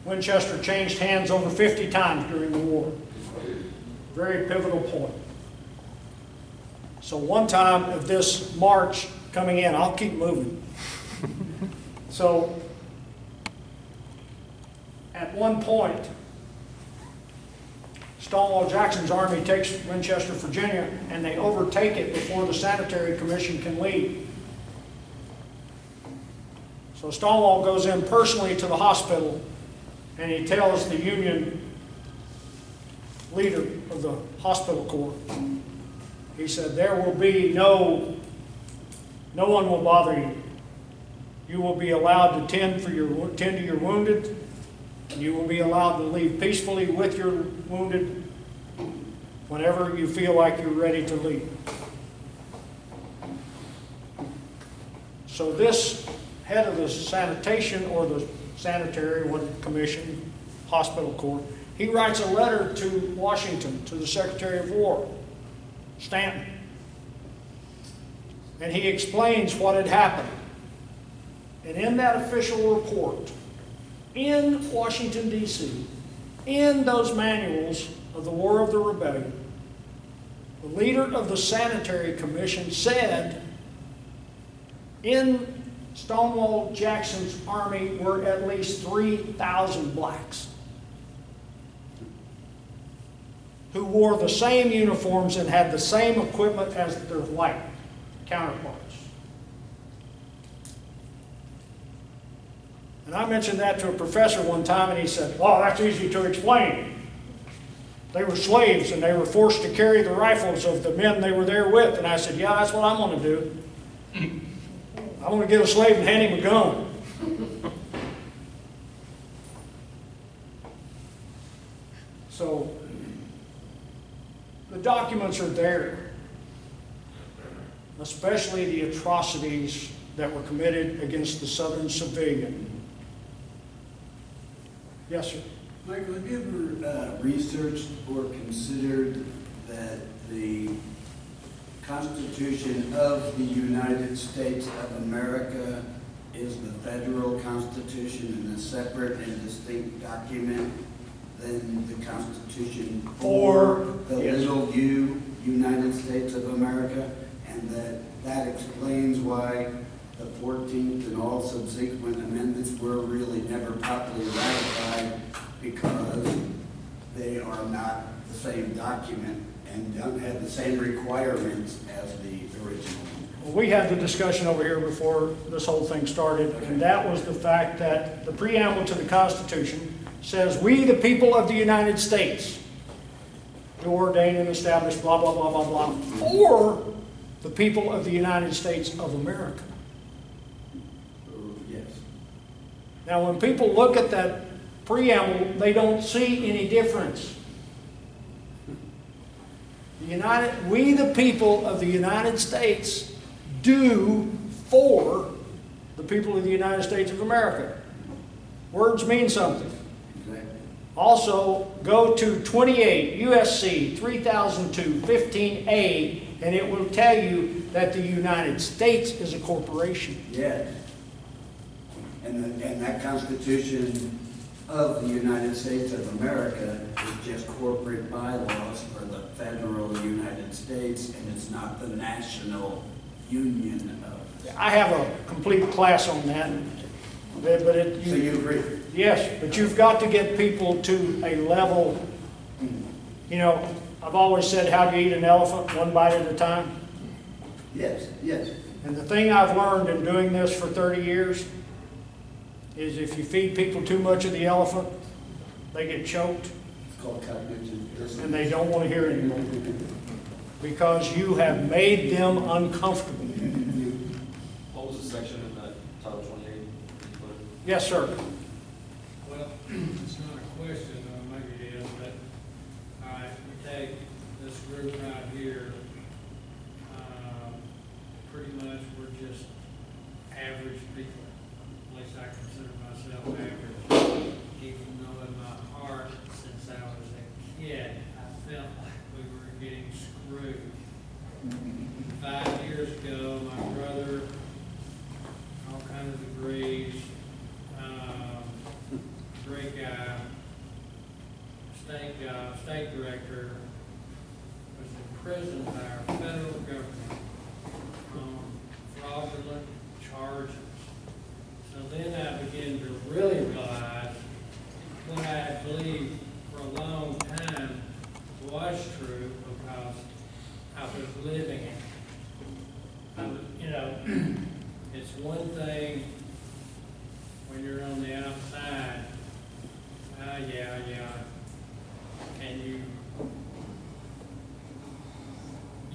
Winchester changed hands over 50 times during the war. Very pivotal point. So one time of this march coming in, I'll keep moving. So at one point, Stonewall Jackson's army takes Winchester, Virginia, and they overtake it before the Sanitary Commission can leave. So Stonewall goes in personally to the hospital, and he tells the Union leader of the hospital corps, he said, there will be no one will bother you. You will be allowed to tend to your wounded, and you will be allowed to leave peacefully with your wounded whenever you feel like you're ready to leave. So this head of the sanitation, or the sanitary commission, hospital corps, he writes a letter to Washington, to the Secretary of War, Stanton. And he explains what had happened. And in that official report, in Washington, D.C., in those manuals of the War of the Rebellion, the leader of the Sanitary Commission said, in Stonewall Jackson's army were at least 3,000 blacks who wore the same uniforms and had the same equipment as their white counterparts. And I mentioned that to a professor one time, and he said, well, that's easy to explain. They were slaves and they were forced to carry the rifles of the men they were there with. And I said, yeah, that's what I'm going to do. I'm going to get a slave and hand him a gun. So, the documents are there, especially the atrocities that were committed against the Southern civilian. Yes, sir. Michael, have you ever researched or considered that the Constitution of the United States of America is the federal Constitution and a separate and distinct document than the Constitution for the little U, United States of America, and that explains why the 14th and all subsequent amendments were really never properly ratified, because they are not the same document and don't have the same requirements as the original. Well, we had the discussion over here before this whole thing started, and that was the fact that the preamble to the Constitution says, we the people of the United States do ordain and establish blah, blah, blah, blah, blah, for the people of the United States of America. Yes. Now, when people look at that preamble, they don't see any difference. We the people of the United States do for the people of the United States of America. Words mean something. Exactly. Also, go to 28 USC 3002 15A, and it will tell you that the United States is a corporation. Yes. And that Constitution of the United States of America is just corporate bylaws for the federal United States, and it's not the national union of. I have a complete class on that. So you agree? Yes, but you've got to get people to a level, you know, I've always said, how do you eat an elephant? One bite at a time. Yes, yes. And the thing I've learned in doing this for 30 years is if you feed people too much of the elephant, they get choked It's called cognitive dissonance. and they don't want to hear anymore because you have made them uncomfortable. What was the section in that Title 28? Yes, sir. Well, it's not a question, maybe it is, but, all right, we take this group right here, pretty much we're just average people. At least I consider myself average, even though in my heart, since I was a kid, I felt like we were getting screwed. 5 years ago, my brother, all kinds of degrees, great guy, state director, was imprisoned by our federal government on fraudulent charges. So then I began to really realize what I had believed for a long time was true, because I was living it. You know, it's one thing when you're on the outside, and you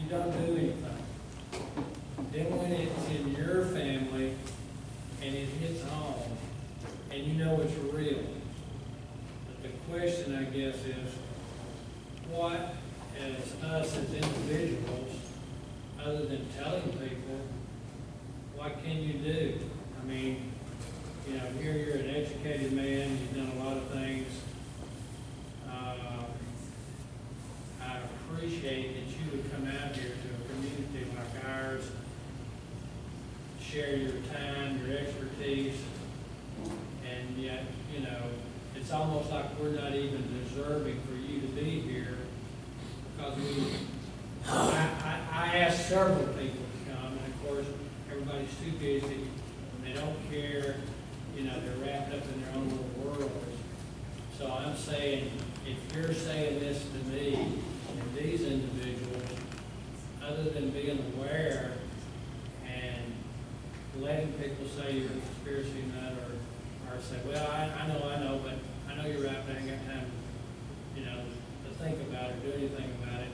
don't do anything. Then when it's in your family and it hits home, and you know it's real. But the question, I guess, is what, as us as individuals, other than telling people, what can you do? I mean, you know, here you're an educated man, you've done a lot of things. I appreciate that you would come out here to a community like ours, share your time, your expertise, and yet, you know, it's almost like we're not even deserving for you to be here, because I asked several people to come, and of course, everybody's too busy, and they don't care, you know, they're wrapped up in their own little worlds. So I'm saying, if you're saying this to me, and these individuals, other than being aware and letting people say you're a conspiracy nut, or say, well, I know, but I know you're right, but I ain't got time, you know, think about it, do anything about it,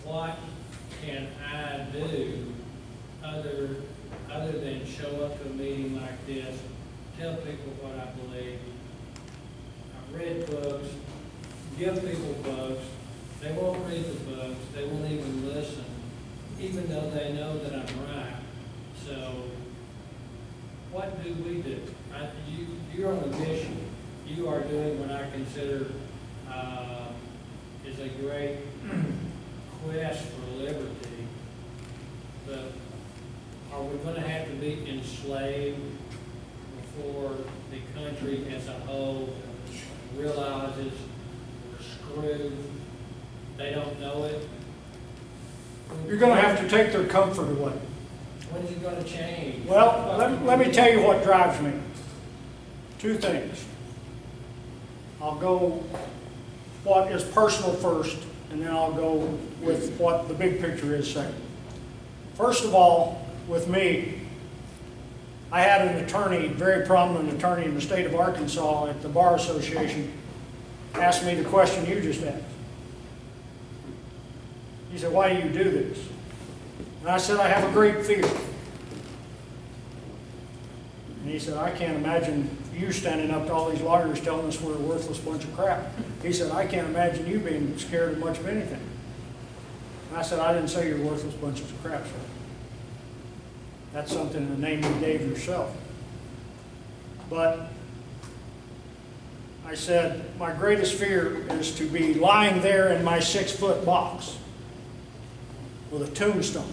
what can I do other than show up to a meeting like this, tell people what I believe? I've read books, give people books, they won't read the books, they won't even listen, even though they know that I'm right. So, what do we do? You're on a mission. You are doing what I consider is a great quest for liberty. But are we going to have to be enslaved before the country as a whole realizes we're screwed? They don't know it. You're going to have to take their comfort away. When is it going to change? Well, let me tell you what drives me. Two things. I'll go what is personal first, and then I'll go with what the big picture is second. First of all, with me, I had an attorney, very prominent attorney in the state of Arkansas at the Bar Association, ask me the question you just asked. He said, "Why do you do this?" And I said, "I have a great fear." And he said, "I can't imagine you standing up to all these lawyers telling us we're a worthless bunch of crap." He said, "I can't imagine you being scared of much of anything." And I said, "I didn't say you're a worthless bunch of crap, sir. That's something in the name you gave yourself." But I said, my greatest fear is to be lying there in my 6-foot box with a tombstone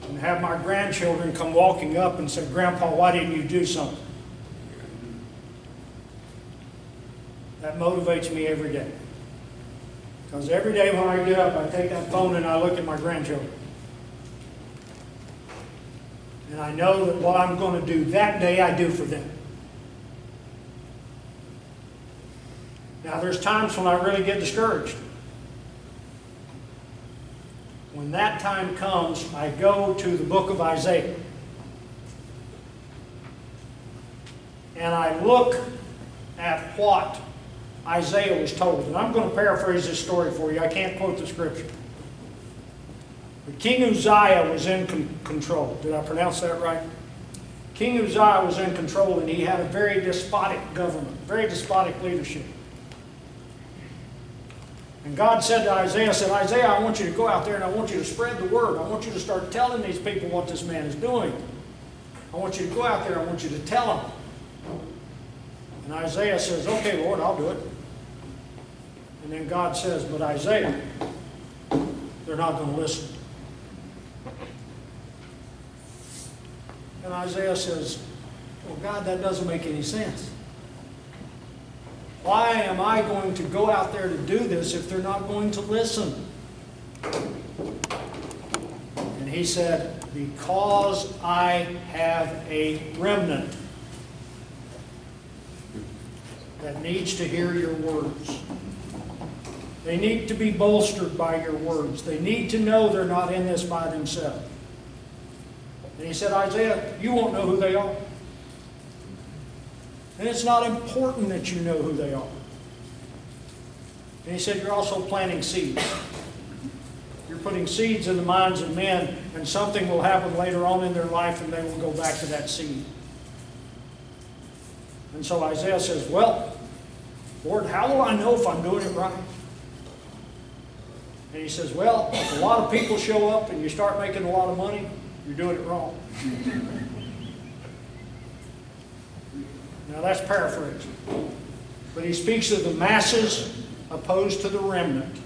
and have my grandchildren come walking up and say, "Grandpa, why didn't you do something?" That motivates me every day. Because every day when I get up, I take that phone and I look at my grandchildren. And I know that what I'm going to do that day, I do for them. Now, there's times when I really get discouraged. When that time comes, I go to the book of Isaiah. And I look at what Isaiah was told. And I'm going to paraphrase this story for you. I can't quote the scripture. But King Uzziah was in control. Did I pronounce that right? King Uzziah was in control, and he had a very despotic government, very despotic leadership. And God said to Isaiah, "Isaiah, I want you to go out there and I want you to spread the word. I want you to start telling these people what this man is doing. I want you to go out there, I want you to tell them." And Isaiah says, "Okay, Lord, I'll do it." And then God says, "But Isaiah, they're not going to listen." And Isaiah says, "Well, God, that doesn't make any sense. Why am I going to go out there to do this if they're not going to listen?" And he said, "Because I have a remnant that needs to hear your words. They need to be bolstered by your words. They need to know they're not in this by themselves." And he said, "Isaiah, you won't know who they are. And it's not important that you know who they are." And he said, "You're also planting seeds. You're putting seeds in the minds of men, and something will happen later on in their life, and they will go back to that seed." And so Isaiah says, "Well, Lord, how will I know if I'm doing it right?" And he says, "Well, if a lot of people show up and you start making a lot of money, you're doing it wrong." Now that's paraphrasing. But he speaks of the masses opposed to the remnant.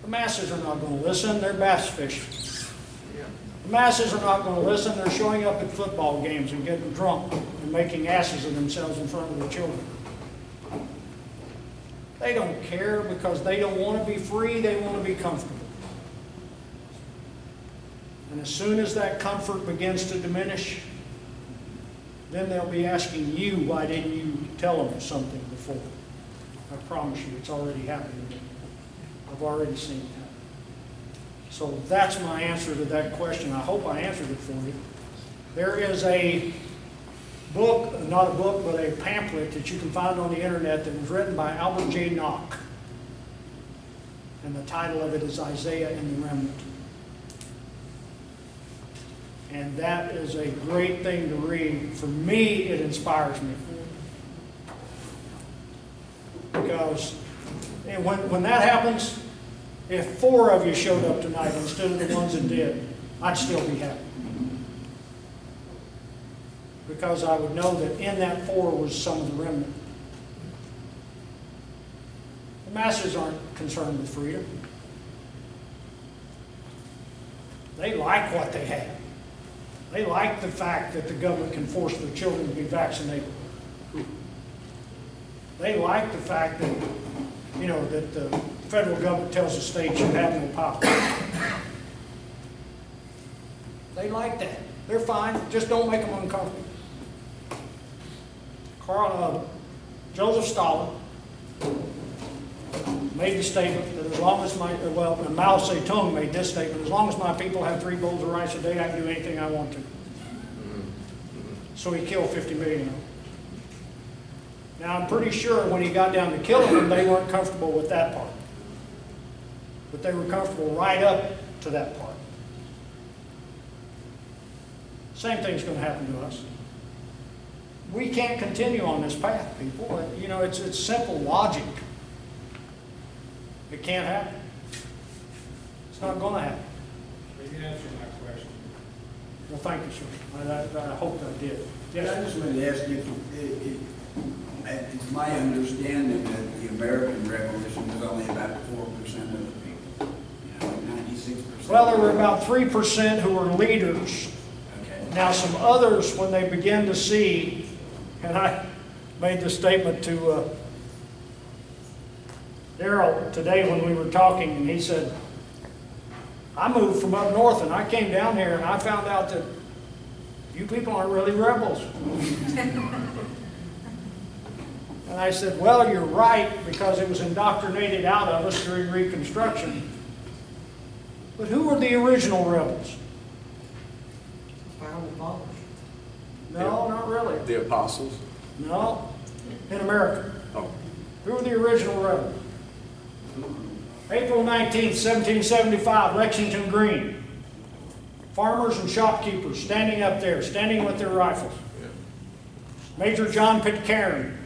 The masses are not going to listen, they're bass fishing. The masses are not going to listen, they're showing up at football games and getting drunk and making asses of themselves in front of their children. They don't care because they don't want to be free, they want to be comfortable. And as soon as that comfort begins to diminish, then they'll be asking you, "Why didn't you tell them something before?" I promise you, it's already happening. I've already seen it happen. So that's my answer to that question. I hope I answered it for you. There is a book, not a book, but a pamphlet that you can find on the internet that was written by Albert J. Nock. And the title of it is Isaiah and the Remnant. And that is a great thing to read. For me, it inspires me. Because and when that happens, if 4 of you showed up tonight instead of the ones that did, I'd still be happy. Because I would know that in that 4 was some of the remnant. The masses aren't concerned with freedom. They like what they have. They like the fact that the government can force their children to be vaccinated. They like the fact that, you know, that the federal government tells the states you have no power. They like that. They're fine. Just don't make them uncomfortable. Joseph Stalin made the statement that as long as and Mao Zedong made this statement, as long as my people have 3 bowls of rice a day, I can do anything I want to. So he killed 50 million of them. Now I'm pretty sure when he got down to killing them, they weren't comfortable with that part. But they were comfortable right up to that part. Same thing's going to happen to us. We can't continue on this path, people. You know, it's simple logic. It can't happen. It's not going to happen. You answered my question. Well, thank you, sir. I hope I did. Yes, I just wanted to ask you, it's my understanding that the American Revolution was only about 4% of the people. You know, 96%. well, there were about 3% who were leaders. Okay. Now, some others, when they began to see, and I made this statement to Darrell today when we were talking, and he said, I moved from up north and I came down here and I found out that you people aren't really rebels. And I said, well, you're right, because it was indoctrinated out of us during Reconstruction. But who were the original rebels? No, not really. The apostles? No, in America. Oh. Who were the original rebels? April 19th, 1775, Lexington Green. Farmers and shopkeepers standing up there, standing with their rifles. Major John Pitcairn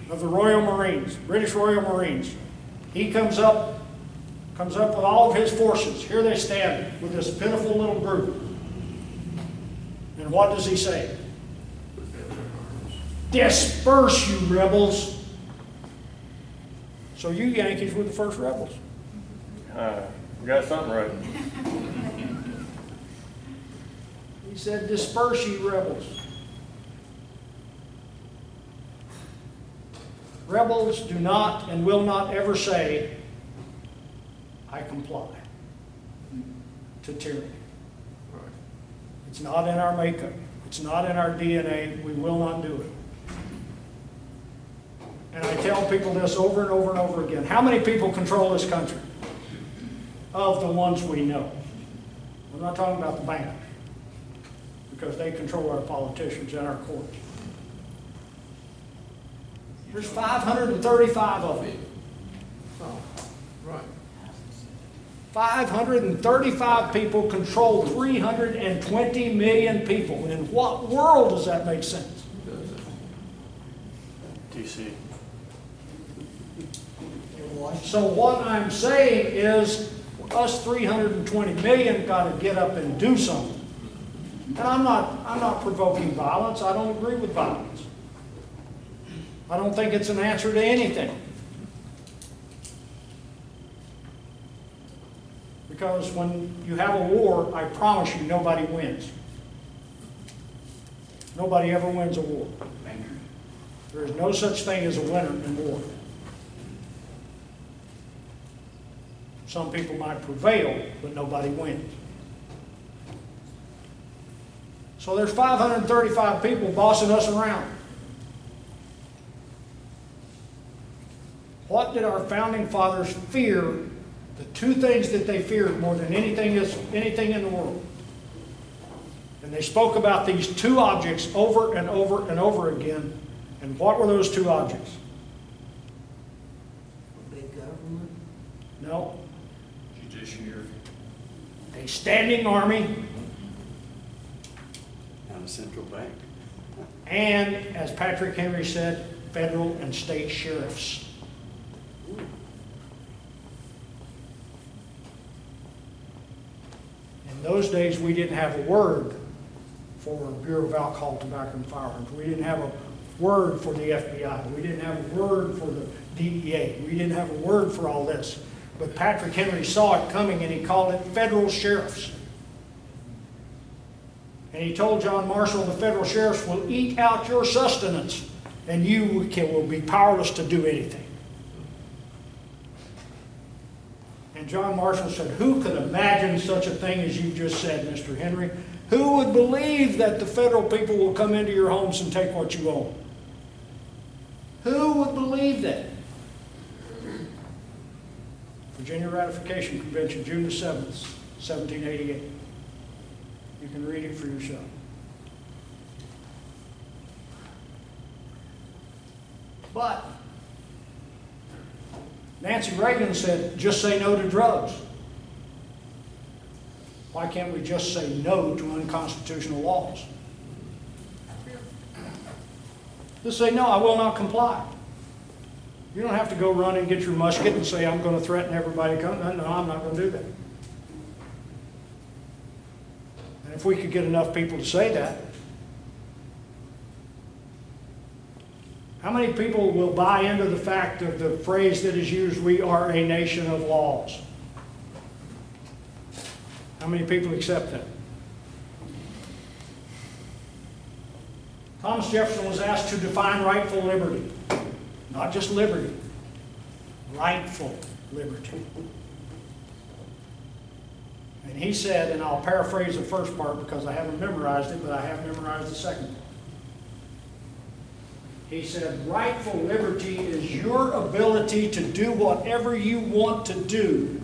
of the Royal Marines, British Royal Marines. He comes up with all of his forces. Here they stand with this pitiful little group. And what does he say? Disperse, you rebels. So you Yankees were the first rebels. We got something right. He said, disperse, you rebels. Rebels do not and will not ever say, I comply to tyranny. It's not in our makeup. It's not in our DNA. We will not do it. And I tell people this over and over and over again. How many people control this country? Of the ones we know. I'm not talking about the bankers, because they control our politicians and our courts. There's 535 of them. Right. 535 people control 320 million people. In what world does that make sense? DC. So what I'm saying is, us 320 million got to get up and do something. And I'm not provoking violence. I don't agree with violence. I don't think it's an answer to anything. Because when you have a war, I promise you, nobody wins. Nobody ever wins a war. There is no such thing as a winner in war. Some people might prevail, but nobody wins. So there's 535 people bossing us around. What did our founding fathers fear? The 2 things that they feared more than anything in the world. And they spoke about these two objects over and over and over again. And what were those two objects? Big government? No. Judiciary. A standing army And a central bank. and, as Patrick Henry said, federal and state sheriffs. In those days, we didn't have a word for Bureau of Alcohol, Tobacco, and Firearms. We didn't have a word for the FBI. We didn't have a word for the DEA. We didn't have a word for all this. But Patrick Henry saw it coming and he called it federal sheriffs. And he told John Marshall, the federal sheriffs will eat out your sustenance and you will be powerless to do anything. And John Marshall said, who could imagine such a thing as you just said, Mr. Henry? Who would believe that the federal people will come into your homes and take what you own? Who would believe that? Virginia Ratification Convention, June the 7th, 1788. You can read it for yourself. But Nancy Reagan said, just say no to drugs. Why can't we just say no to unconstitutional laws? Just say, no, I will not comply. You don't have to go run and get your musket and say, I'm going to threaten everybody to come. No, I'm not going to do that. And if we could get enough people to say that, how many people will buy into the fact of the phrase that is used, we are a nation of laws? How many people accept that? Thomas Jefferson was asked to define rightful liberty. Not just liberty, rightful liberty. And he said, and I'll paraphrase the first part because I haven't memorized it, but I have memorized the second part. He said, rightful liberty is your ability to do whatever you want to do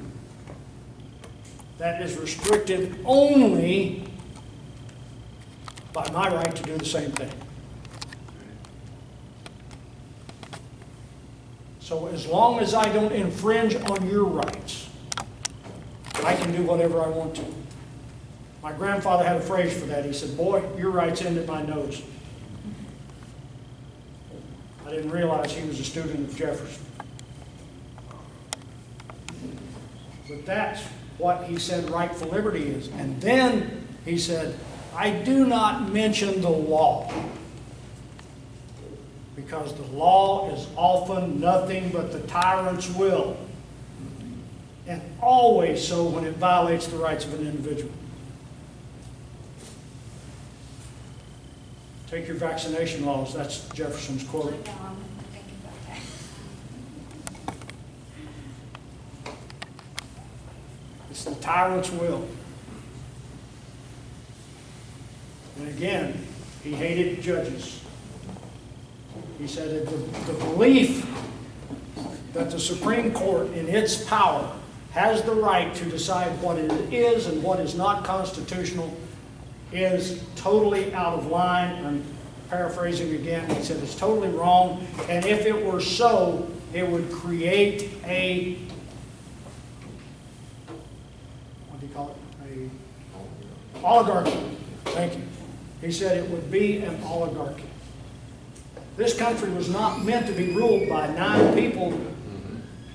that is restricted only by my right to do the same thing. So as long as I don't infringe on your rights, I can do whatever I want to. My grandfather had a phrase for that. He said, boy, your rights end at my nose. I didn't realize he was a student of Jefferson. But that's what he said rightful liberty is. And then he said, I do not mention the law, because the law is often nothing but the tyrant's will, and always so when it violates the rights of an individual. Take your vaccination laws, that's Jefferson's quote. It's the tyrant's will. And again, he hated judges. He said that the belief that the Supreme Court, in its power, has the right to decide what is and what is not constitutional is totally out of line. I'm paraphrasing again. He said it's totally wrong. And if it were so, it would create a, what do you call it? A oligarchy. Thank you. He said it would be an oligarchy. This country was not meant to be ruled by 9 people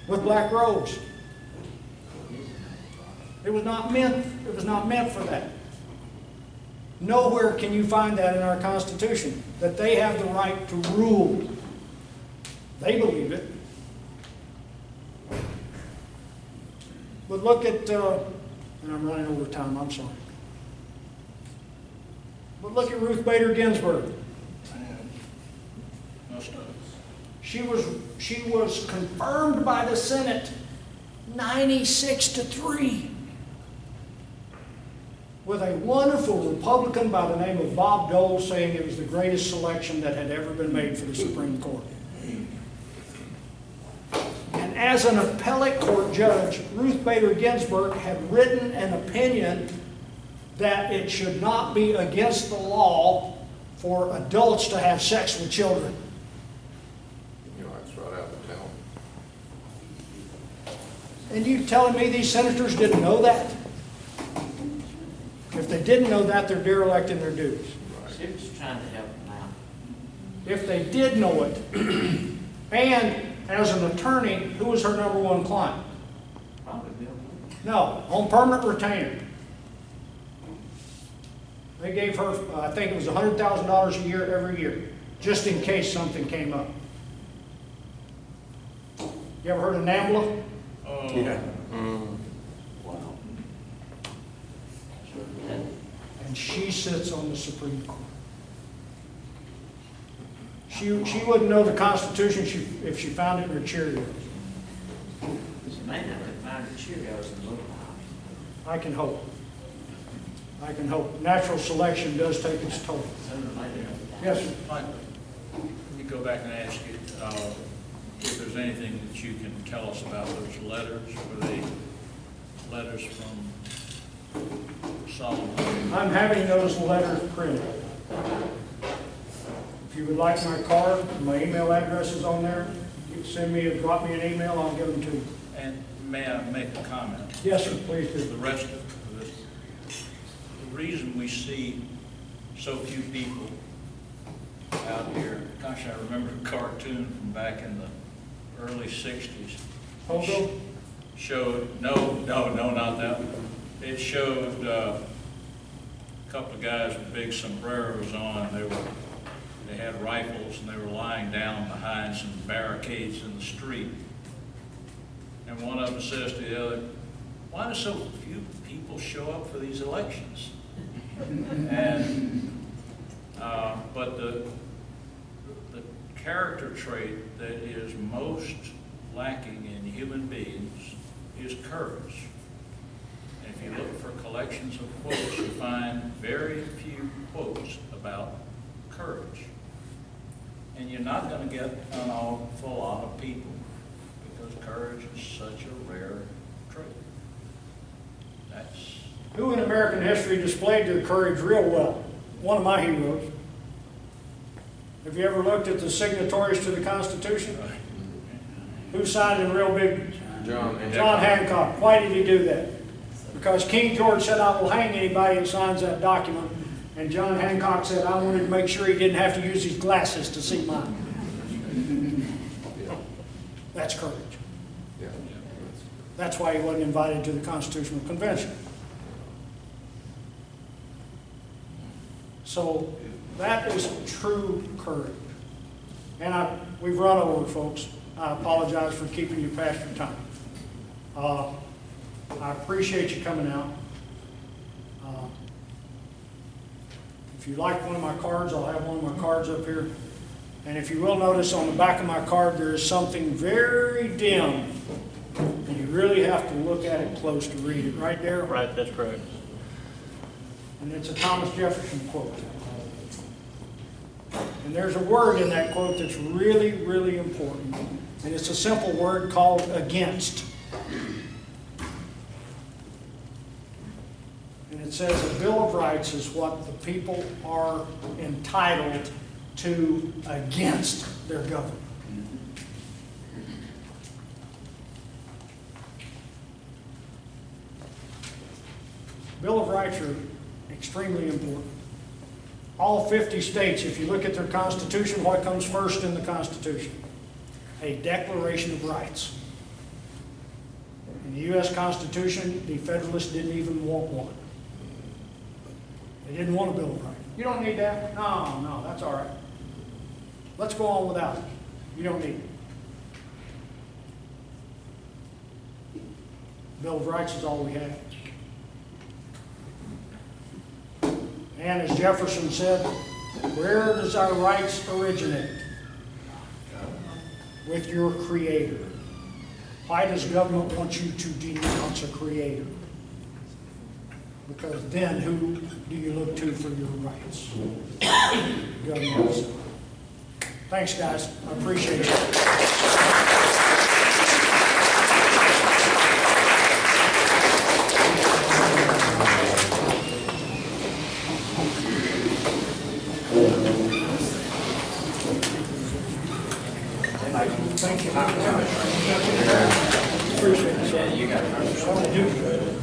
with black robes. It was not meant for that. Nowhere can you find that in our Constitution, that they have the right to rule. They believe it. But look at, and I'm running over time, I'm sorry. But look at Ruth Bader Ginsburg. She was confirmed by the Senate 96-3 with a wonderful Republican by the name of Bob Dole saying it was the greatest selection that had ever been made for the Supreme Court. And as an appellate court judge, Ruth Bader Ginsburg had written an opinion that it should not be against the law for adults to have sex with children. You know, that's right out of town. And you telling me these senators didn't know that? If they didn't know that, they're derelict in their duties. It was trying to help them out. If they did know it, and as an attorney, who was her number one client? Probably Bill. No, on permanent retainer. They gave her, I think it was $100,000 a year every year, just in case something came up. You ever heard of NAMBLA? Yeah. Wow. And she sits on the Supreme Court. She wouldn't know the Constitution if she found it in her Cheerios. She may not have found her Cheerios in the little house. I can hope. I can hope. Natural selection does take its toll. Sooner or later. Yes, sir. Mike, let me go back and ask you, if there's anything that you can tell us about those letters. Were they letters from Solomon? I'm having those letters printed. If you would like my card, my email address is on there. You can send me or drop me an email, I'll give them to you. And may I make a comment? Yes, sir, please The do. rest of this, the reason we see so few people out here, gosh, I remember a cartoon from back in the early 60s. Hobo? Showed, no, not that one. It showed a couple of guys with big sombreros on. They had rifles and they were lying down behind some barricades in the street. And one of them says to the other, "Why do so few people show up for these elections?" And but the character trait that is most lacking in human beings is courage. And if you look for collections of quotes, you find very few quotes about courage. And you're not going to get an awful lot of people because courage is such a rare trait. That's Who in American history displayed their courage real well? One of my heroes. Have you ever looked at the signatories to the Constitution? Who signed in real big? John Hancock. Why did he do that? Because King George said, "I will hang anybody that signs that document." And John Hancock said, "I wanted to make sure he didn't have to use his glasses to see mine." Yeah. That's courage. Yeah. That's why he wasn't invited to the Constitutional Convention. So that is true courage. And we've run over, folks. I apologize for keeping you past your time. I appreciate you coming out. If you like one of my cards, I'll have one of my cards up here. And if you will notice on the back of my card, there is something very dim. And you really have to look at it close to read it. Right there? Right, that's correct. And it's a Thomas Jefferson quote. And there's a word in that quote that's really, really important. And it's a simple word called against. And it says a Bill of Rights is what the people are entitled to against their government. Bill of Rights are extremely important. All 50 states, if you look at their Constitution, what comes first in the Constitution? A Declaration of Rights. In the U.S. Constitution, the Federalists didn't even want one. They didn't want a Bill of Rights. You don't need that? No, that's all right. Let's go on without it. You don't need it. Bill of Rights is all we have. And as Jefferson said, where does our rights originate? With your Creator. Why does government want you to denounce a Creator? Because then who do you look to for your rights? Government. Thanks, guys. I appreciate it. Thank you. Appreciate it. Yeah, you got it.